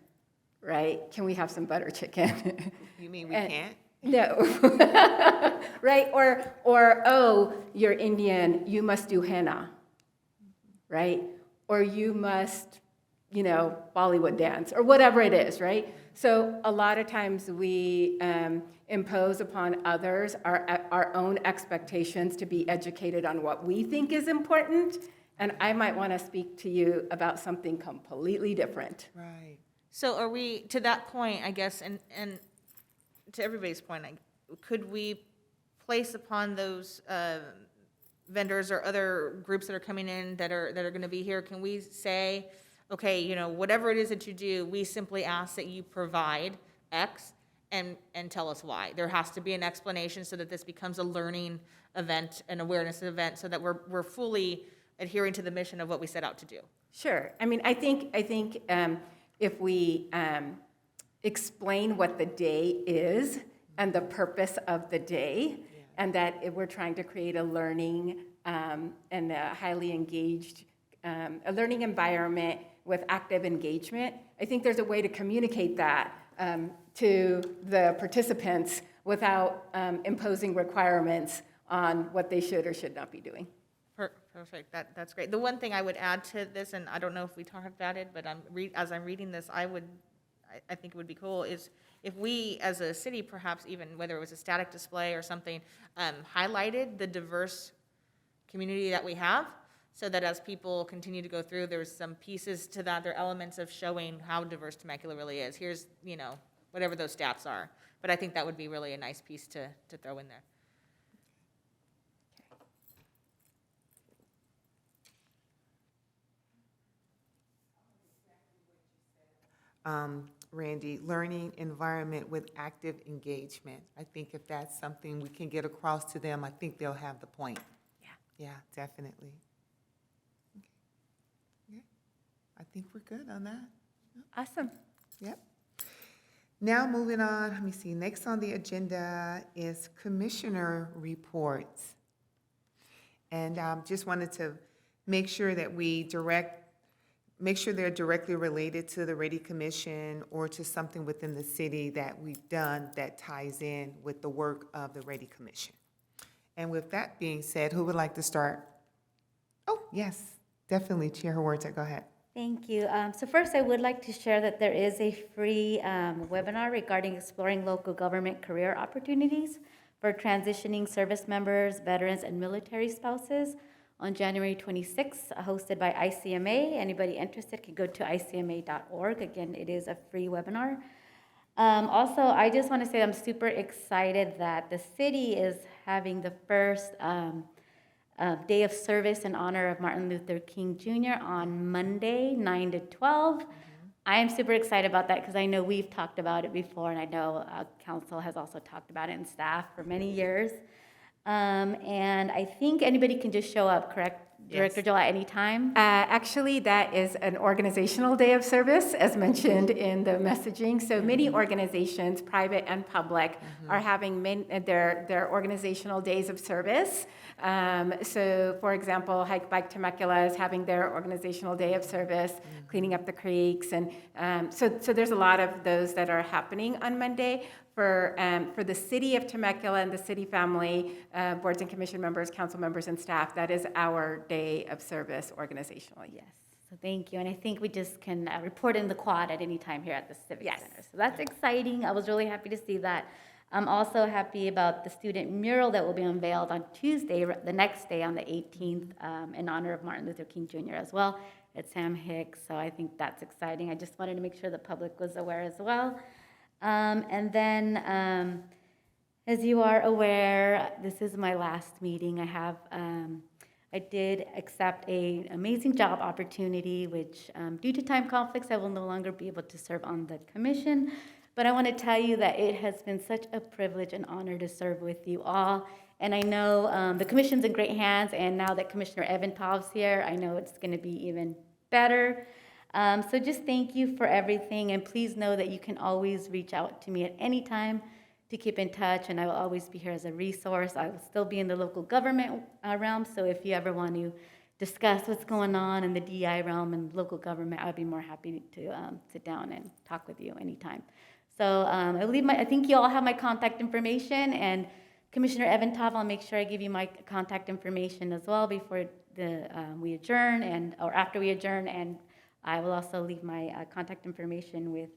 Speaker 2: Right? Can we have some butter chicken?
Speaker 7: You mean we can't?
Speaker 2: No. Right? Or, oh, you're Indian, you must do henna. Right? Or you must, Bollywood dance, or whatever it is, right? So a lot of times we impose upon others our own expectations to be educated on what we think is important, and I might want to speak to you about something completely different.
Speaker 7: Right.
Speaker 9: So are we, to that point, I guess, and to everybody's point, could we place upon those vendors or other groups that are coming in that are going to be here, can we say, okay, you know, whatever it is that you do, we simply ask that you provide X and tell us why. There has to be an explanation so that this becomes a learning event, an awareness event, so that we're fully adhering to the mission of what we set out to do.
Speaker 2: Sure. I mean, I think if we explain what the day is and the purpose of the day, and that if we're trying to create a learning and a highly engaged, a learning environment with active engagement, I think there's a way to communicate that to the participants without imposing requirements on what they should or should not be doing.
Speaker 9: Perfect. That's great. The one thing I would add to this, and I don't know if we talked about it, but as I'm reading this, I think it would be cool is if we, as a city, perhaps even whether it was a static display or something, highlighted the diverse community that we have, so that as people continue to go through, there's some pieces to that. There are elements of showing how diverse Temecula really is. Here's, you know, whatever those stats are. But I think that would be really a nice piece to throw in there.
Speaker 7: Randy, learning environment with active engagement. I think if that's something we can get across to them, I think they'll have the point. Yeah, definitely. Okay. Yeah, I think we're good on that.
Speaker 2: Awesome.
Speaker 7: Yep. Now moving on, let me see, next on the agenda is commissioner reports. And just wanted to make sure that make sure they're directly related to the REDI Commission or to something within the city that we've done that ties in with the work of the REDI Commission. And with that being said, who would like to start? Oh, yes, definitely, Chair Huerta, go ahead.
Speaker 1: Thank you. So first, I would like to share that there is a free webinar regarding exploring local government career opportunities for transitioning service members, veterans, and military spouses on January 26th, hosted by ICMA. Anybody interested can go to icma.org. Again, it is a free webinar. Also, I just want to say I'm super excited that the city is having the first day of service in honor of Martin Luther King Jr. on Monday, 9 to 12. I am super excited about that because I know we've talked about it before, and I know council has also talked about it and staff for many years. And I think anybody can just show up, correct? Director Joel, at any time?
Speaker 2: Actually, that is an organizational day of service, as mentioned in the messaging. So many organizations, private and public, are having their organizational days of service. So, for example, Hike Bike Temecula is having their organizational day of service, cleaning up the creeks. And so there's a lot of those that are happening on Monday. For the city of Temecula and the city family, boards and commission members, council members, and staff, that is our day of service organizationally.
Speaker 1: Yes. So thank you. And I think we just can report in the quad at any time here at the Civic Center. So that's exciting. I was really happy to see that. I'm also happy about the student mural that will be unveiled on Tuesday, the next day on the 18th, in honor of Martin Luther King Jr. as well at Sam Hicks. So I think that's exciting. I just wanted to make sure the public was aware as well. And then, as you are aware, this is my last meeting. I did accept an amazing job opportunity, which due to time conflicts, I will no longer be able to serve on the commission. But I want to tell you that it has been such a privilege and honor to serve with you all. And I know the commission's in great hands, and now that Commissioner Eventov's here, I know it's going to be even better. So just thank you for everything, and please know that you can always reach out to me at any time to keep in touch, and I will always be here as a resource. I will still be in the local government realm, so if you ever want to discuss what's going on in the DI realm and local government, I'd be more happy to sit down and talk with you anytime. So I think you all have my contact information, and Commissioner Eventov, I'll make sure I give you my contact information as well before we adjourn or after we adjourn, and I will also leave my contact information with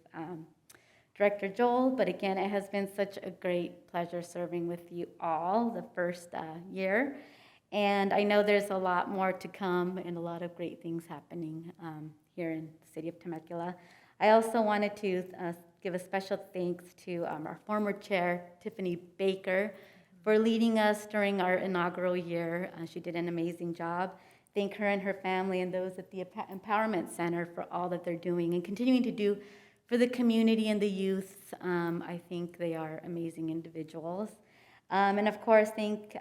Speaker 1: Director Joel. But again, it has been such a great pleasure serving with you all the first year. And I know there's a lot more to come and a lot of great things happening here in the city of Temecula. I also wanted to give a special thanks to our former chair, Tiffany Baker, for leading us during our inaugural year. She did an amazing job. Thank her and her family and those at the Empowerment Center for all that they're doing and continuing to do for the community and the youth. I think they are amazing individuals. And of course, thank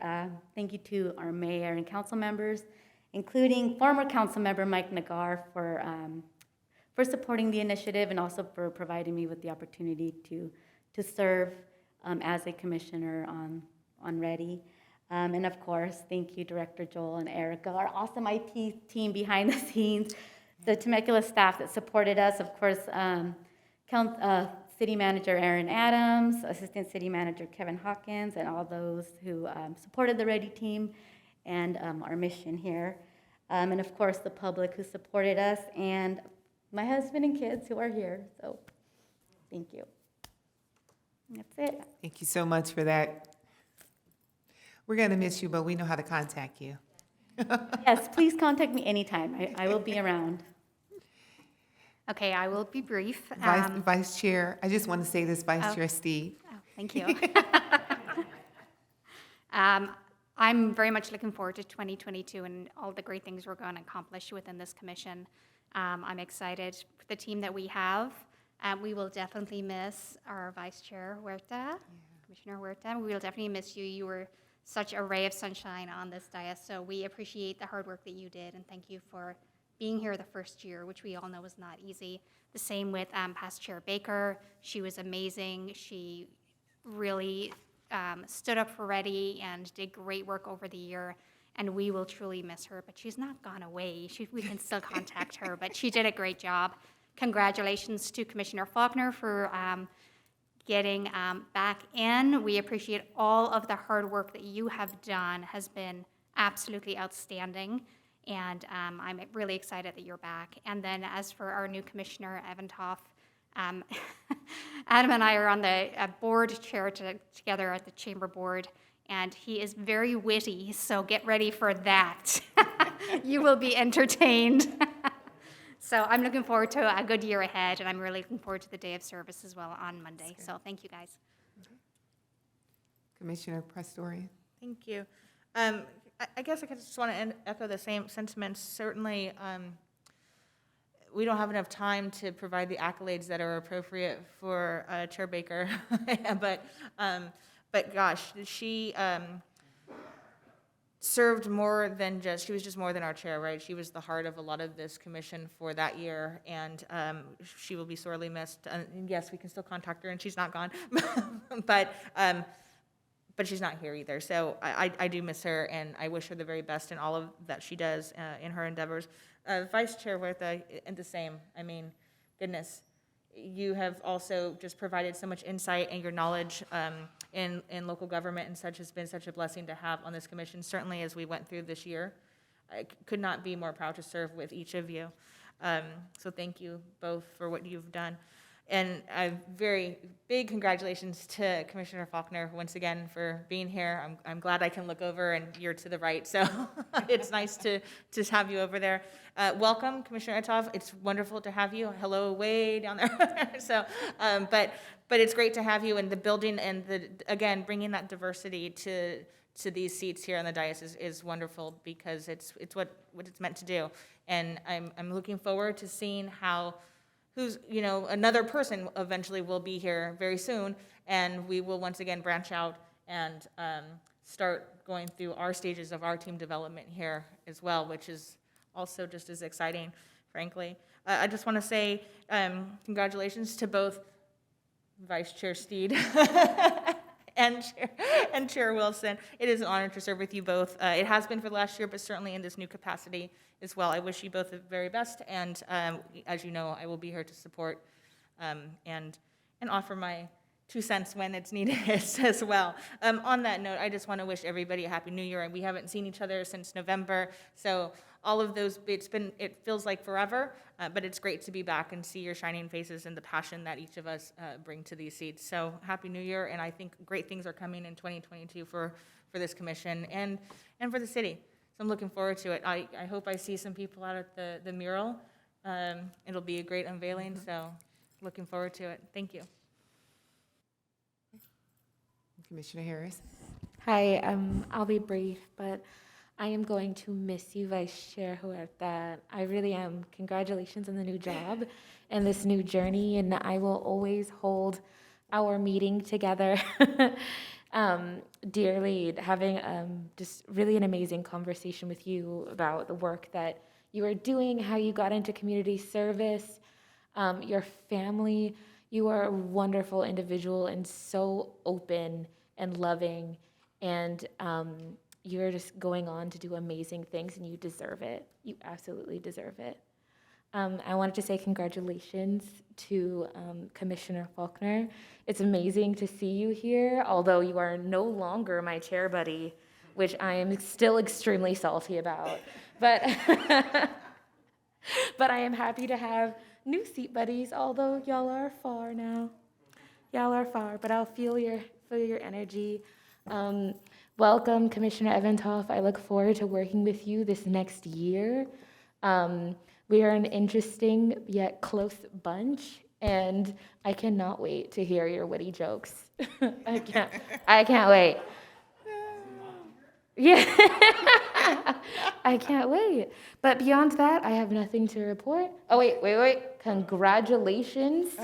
Speaker 1: you to our mayor and council members, including former council member Mike Nagar for supporting the initiative and also for providing me with the opportunity to serve as a commissioner on REDI. And of course, thank you, Director Joel and Erica, our awesome IT team behind the scenes, the Temecula staff that supported us, of course, City Manager Aaron Adams, Assistant City Manager Kevin Hawkins, and all those who supported the REDI team and our mission here. And of course, the public who supported us, and my husband and kids who are here. So thank you. That's it.
Speaker 7: Thank you so much for that. We're going to miss you, but we know how to contact you.
Speaker 1: Yes, please contact me anytime. I will be around.
Speaker 8: Okay, I will be brief.
Speaker 7: Vice Chair, I just want to say this, Vice Chair Steve.
Speaker 8: Oh, thank you. I'm very much looking forward to 2022 and all the great things we're going to accomplish within this commission. I'm excited for the team that we have. We will definitely miss our Vice Chair Huerta, Commissioner Huerta. We will definitely miss you. You were such a ray of sunshine on this dais, so we appreciate the hard work that you did, and thank you for being here the first year, which we all know was not easy. The same with past Chair Baker. She was amazing. She really stood up for REDI and did great work over the year, and we will truly miss her, but she's not gone away. We can still contact her, but she did a great job. Congratulations to Commissioner Faulkner for getting back in. We appreciate all of the hard work that you have done, has been absolutely outstanding. And I'm really excited that you're back. And then as for our new commissioner, Evan Toff, Adam and I are on the board chair together at the chamber board, and he is very witty, so get ready for that. You will be entertained. So I'm looking forward to a good year ahead, and I'm really looking forward to the day of service as well on Monday. So thank you, guys.
Speaker 7: Commissioner Pastorian.
Speaker 9: Thank you. I guess I just want to echo the same sentiments. Certainly, we don't have enough time to provide the accolades that are appropriate for Chair Baker, but gosh, she served more than she was just more than our chair, right? She was the heart of a lot of this commission for that year, and she will be sorely missed. Yes, we can still contact her, and she's not gone, but she's not here either. So I do miss her, and I wish her the very best in all of that she does in her endeavors. Vice Chair Huerta, and the same. I mean, goodness, you have also just provided so much insight, and your knowledge in local government and such has been such a blessing to have on this commission, certainly as we went through this year. I could not be more proud to serve with each of you. So thank you both for what you've done. And a very big congratulations to Commissioner Faulkner once again for being here. I'm glad I can look over and you're to the right, so it's nice to have you over there. Welcome, Commissioner Etov. It's wonderful to have you. Hello, way down there. So, but it's great to have you in the building, and again bringing that diversity to these seats here on the dais is wonderful, because it's what it's meant to do. And I'm looking forward to seeing who's, another person eventually will be here very soon, and we will once again branch out and start going through our stages of our team development here as well, which is also just as exciting, frankly. I just want to say congratulations to both Vice Chair Steed and Chair Wilson. It is an honor to serve with you both. It has been for the last year, but certainly in this new capacity as well. I wish you both the very best, and as you know, I will be here to support and offer my 2 cents when it's needed as well. On that note, I just want to wish everybody a Happy New Year. We haven't seen each other since November, so all of those, it feels like forever, but it's great to be back and see your shining faces and the passion that each of us bring to these seats. So Happy New Year, and I think great things are coming in 2022 for this commission and for the city. So I'm looking forward to it. I hope I see some people out at the mural. It'll be a great unveiling, so Looking forward to it. Thank you.
Speaker 7: Commissioner Harris.
Speaker 6: Hi, I'll be brief, but I am going to miss you, Vice Chair Huerta. I really am. Congratulations on the new job and this new journey, and I will always hold our meeting together dearly. Having just really an amazing conversation with you about the work that you are doing, how you got into community service, your family. You are a wonderful individual and so open and loving, and you're just going on to do amazing things, and you deserve it. You absolutely deserve it. I wanted to say congratulations to Commissioner Faulkner. It's amazing to see you here, although you are no longer my chair buddy, which I am still extremely salty about. But, but I am happy to have new seat buddies, although y'all are far now. Y'all are far, but I'll feel your energy. Welcome, Commissioner Eventhoff. I look forward to working with you this next year. We are an interesting yet close bunch, and I cannot wait to hear your witty jokes. I can't wait. Yeah, I can't wait. But beyond that, I have nothing to report. Oh, wait. Congratulations,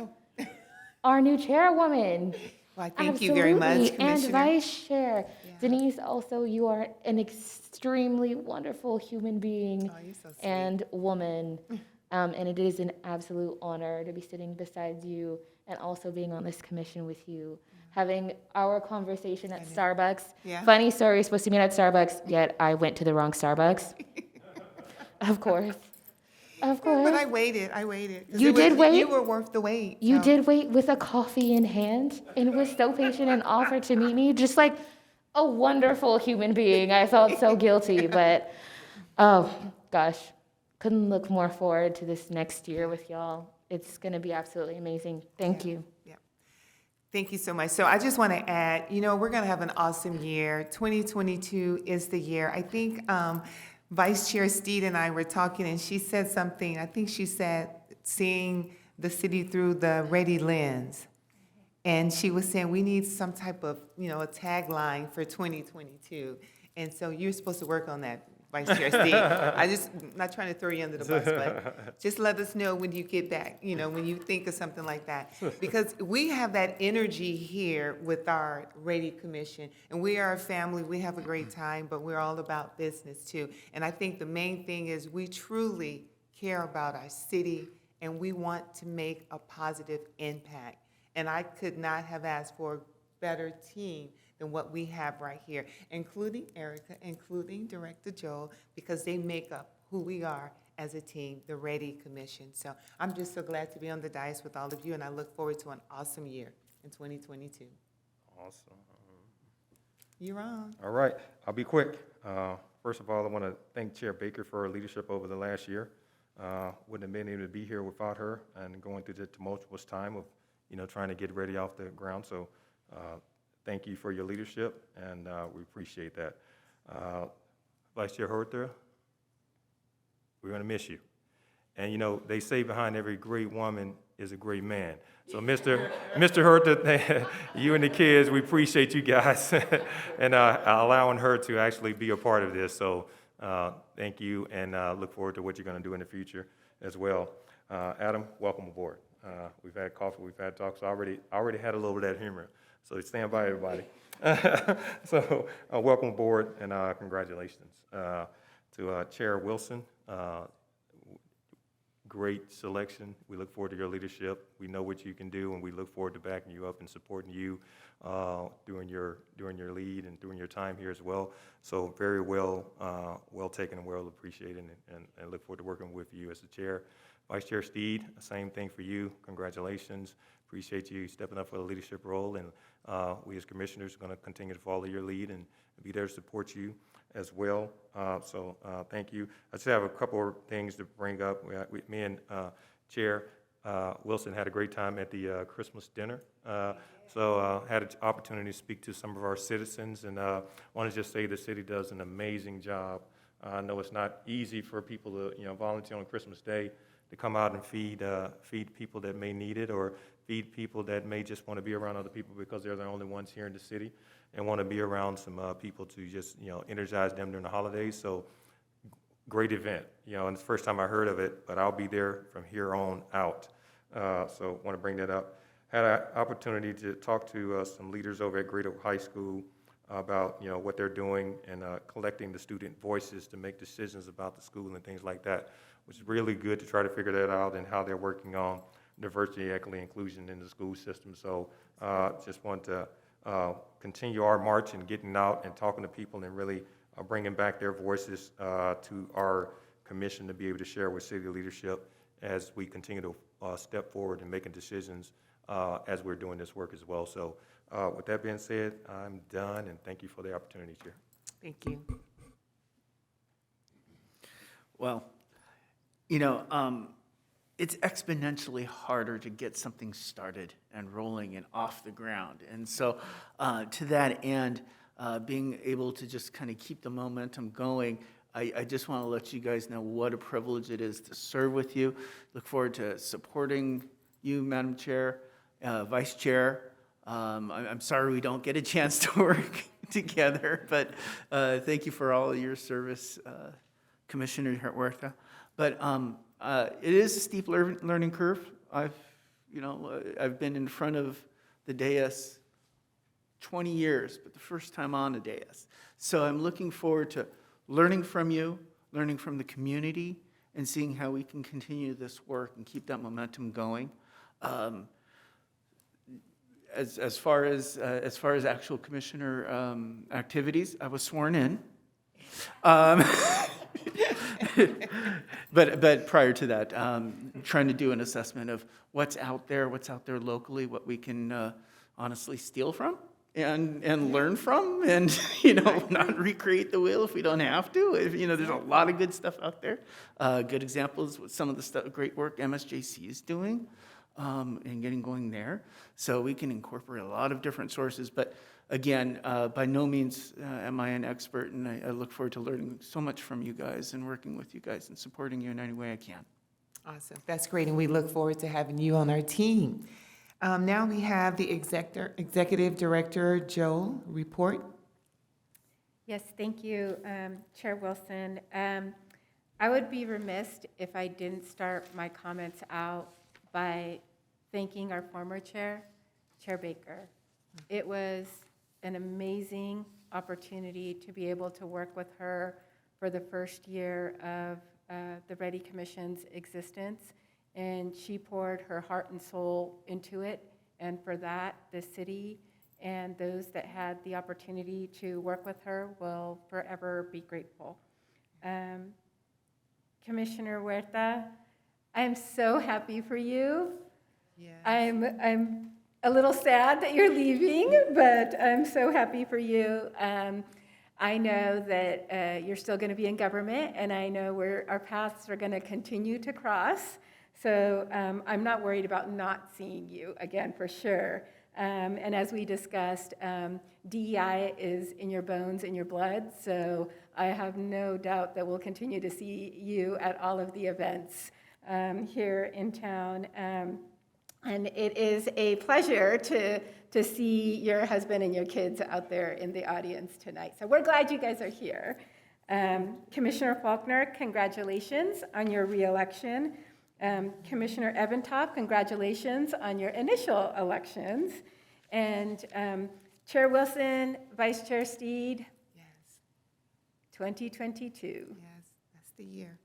Speaker 6: our new chairwoman.
Speaker 7: Well, thank you very much,
Speaker 6: Absolutely. And
Speaker 7: Commissioner.
Speaker 6: Vice Chair. Yeah. Denise, also, you are an extremely wonderful human being
Speaker 7: You're so sweet.
Speaker 6: and woman. And it is an absolute honor to be sitting beside you and also being on this commission with you. Having our conversation at Starbucks.
Speaker 7: Yeah.
Speaker 6: Funny story, we're supposed to meet at Starbucks, yet I went to the wrong Starbucks. Of course. Of course.
Speaker 7: But I waited.
Speaker 6: You did wait?
Speaker 7: You were worth the wait.
Speaker 6: You
Speaker 7: so.
Speaker 6: did wait with a coffee in hand and was so patient and offered to meet me, just like a wonderful human being. I felt so guilty, but oh gosh, couldn't look more forward to this next year with y'all. It's going to be absolutely amazing. Thank you.
Speaker 7: Yeah. Thank you so much. So I just want to add, we're going to have an awesome year. 2022 is the year. I think Vice Chair Steed and I were talking, and she said something. I think she said seeing the city through the REDI lens. And she was saying we need some type of, a tagline for 2022. And so you're supposed to work on that, Vice Chair Steve. I'm not trying to throw you under the bus, but just let us know when you get back, when you think of something like that. Because we have that energy here with our REDI Commission, and we are a family, we have a great time, but we're all about business too. And I think the main thing is we truly care about our city, and we want to make a positive impact. And I could not have asked for a better team than what we have right here, including Erica, including Director Joel, because they make up who we are as a team, the REDI Commission. So I'm just so glad to be on the dais with all of you, and I look forward to an awesome year in 2022.
Speaker 5: Awesome.
Speaker 7: You're on.
Speaker 5: All right, I'll be quick. First of all, I want to thank Chair Baker for her leadership over the last year. Wouldn't have been able to be here without her and going through the tumultuous time of trying to get REDI off the ground. So thank you for your leadership, and we appreciate that. Vice Chair Huerta, we're going to miss you. And they say behind every great woman is a great man. So Mr. Huerta, you and the kids, we appreciate you guys and allowing her to actually be a part of this. So thank you, and look forward to what you're going to do in the future as well. Adam, welcome aboard. We've had coffee, we've had talks. I already had a little bit of that humor, so stand by, everybody. So welcome aboard, and congratulations to Chair Wilson. Great selection. We look forward to your leadership. We know what you can do, and we look forward to backing you up and supporting you during your lead and during your time here as well. So very well taken and well appreciated, and look forward to working with you as the chair. Vice Chair Steed, same thing for you. Congratulations. Appreciate you stepping up for the leadership role, and we as commissioners are going to continue to follow your lead and be there to support you as well. So thank you. I just have a couple of things to bring up. Me and Chair Wilson had a great time at the Christmas dinner. So had an opportunity to speak to some of our citizens, and want to just say the city does an amazing job. I know it's not easy for people to volunteer on Christmas Day to come out and feed people that may need it, or feed people that may just want to be around other people because they're the only ones here in the city and want to be around some people to just, energize them during the holidays. So great event, and it's the first time I heard of it, but I'll be there from here on out. So want to bring that up. Had an opportunity to talk to some leaders over at Great Oak High School about, what they're doing and collecting the student voices to make decisions about the school and things like that, which is really good to try to figure that out and how they're working on diversity, equity, inclusion in the school system. So just want to continue our march and getting out and talking to people and really bringing back their voices to our commission to be able to share with city leadership as we continue to step forward and making decisions as we're doing this work as well. So with that being said, I'm done, and thank you for the opportunity, Chair.
Speaker 7: Thank you.
Speaker 3: Well, it's exponentially harder to get something started and rolling and off the ground. And so to that end, being able to just kind of keep the momentum going, I just want to let you guys know what a privilege it is to serve with you. Look forward to supporting you, Madam Chair, Vice Chair. I'm sorry we don't get a chance to work together, but thank you for all of your service, Commissioner Huerta. But it is a steep learning curve. I've been in front of the dais 20 years, but the first time on the dais. So I'm looking forward to learning from you, learning from the community, and seeing how we can continue this work and keep that momentum going. As far as actual commissioner activities, I was sworn in. But prior to that, trying to do an assessment of what's out there locally, what we can honestly steal from and learn from, and not recreate the wheel if we don't have to. There's a lot of good stuff out there. Good examples with some of the great work MSJC is doing and getting going there. So we can incorporate a lot of different sources. But again, by no means am I an expert, and I look forward to learning so much from you guys and working with you guys and supporting you in any way I can.
Speaker 7: Awesome. That's great, and we look forward to having you on our team. Now we have the Executive Director, Joe, report.
Speaker 2: Yes, thank you, Chair Wilson. I would be remiss if I didn't start my comments out by thanking our former chair, Chair Baker. It was an amazing opportunity to be able to work with her for the first year of the REDI Commission's existence, and she poured her heart and soul into it, and for that, the city and those that had the opportunity to work with her will forever be grateful. Commissioner Huerta, I am so happy for you.
Speaker 7: Yes.
Speaker 2: I'm a little sad that you're leaving, but I'm so happy for you. I know that you're still going to be in government, and I know our paths are going to continue to cross. So I'm not worried about not seeing you again, for sure. And as we discussed, DEI is in your bones, in your blood, so I have no doubt that we'll continue to see you at all of the events here in town. And it is a pleasure to see your husband and your kids out there in the audience tonight. So we're glad you guys are here. Commissioner Faulkner, congratulations on your reelection. Commissioner Eventop, congratulations on your initial elections. And Chair Wilson, Vice Chair Steed,
Speaker 7: Yes.
Speaker 2: 2022.
Speaker 7: Yes, that's the year.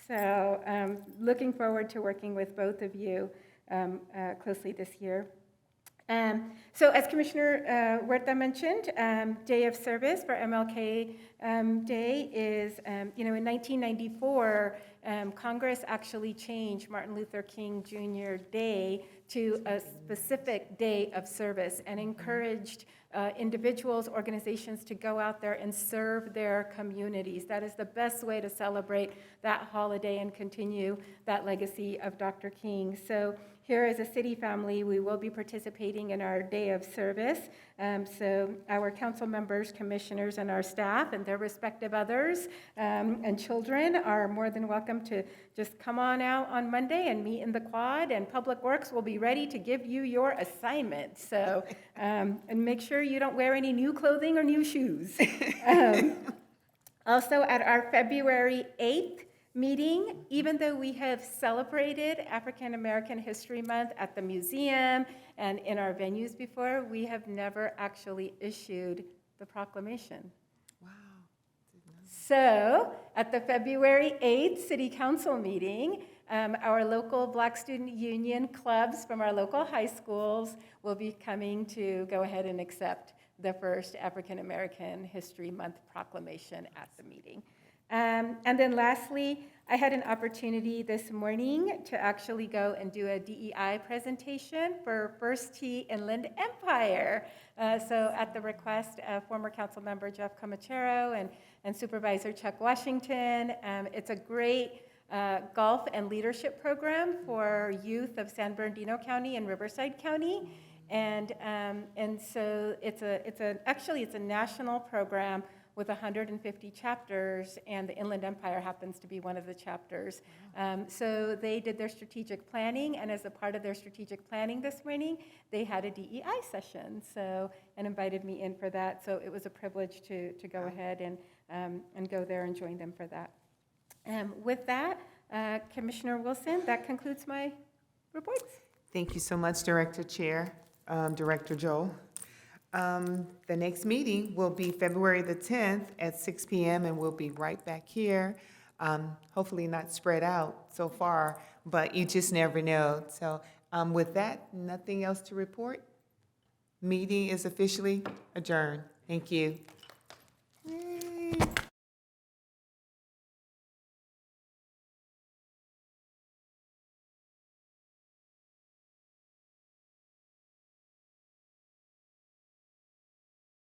Speaker 2: So looking forward to working with both of you closely this year. So as Commissioner Huerta mentioned, Day of Service for MLK Day is, in 1994, Congress actually changed Martin Luther King Jr. Day to a specific day of service and encouraged individuals, organizations to go out there and serve their communities. That is the best way to celebrate that holiday and continue that legacy of Dr. King. So here as a city family, we will be participating in our day of service. So our council members, commissioners, and our staff and their respective others and children are more than welcome to just come on out on Monday and meet in the quad, and Public Works will be ready to give you your assignment. So, and make sure you don't wear any new clothing or new shoes. Also, at our February 8th meeting, even though we have celebrated African American History Month at the museum and in our venues before, we have never actually issued the proclamation.
Speaker 7: Wow.
Speaker 2: So, at the February 8th City Council meeting, our local Black Student Union clubs from our local high schools will be coming to go ahead and accept the first African American History Month proclamation at the meeting. And then lastly, I had an opportunity this morning to actually go and do a DEI presentation for First Tee Inland Empire. So at the request of former council member Jeff Comachero and Supervisor Chuck Washington, it's a great golf and leadership program for youth of San Bernardino County and Riverside County. And so it's a national program with 150 chapters, and the Inland Empire happens to be one of the chapters. So they did their strategic planning, and as a part of their strategic planning this morning, they had a DEI session, and invited me in for that. So it was a privilege to go ahead and go there and join them for that. With that, Commissioner Wilson, that concludes my reports.
Speaker 7: Thank you so much, Director Chair, Director Joel. The next meeting will be February the 10th at 6 p.m. and we'll be right back here. Hopefully not spread out so far, but you just never know. So with that, nothing else to report. Meeting is officially adjourned. Thank you.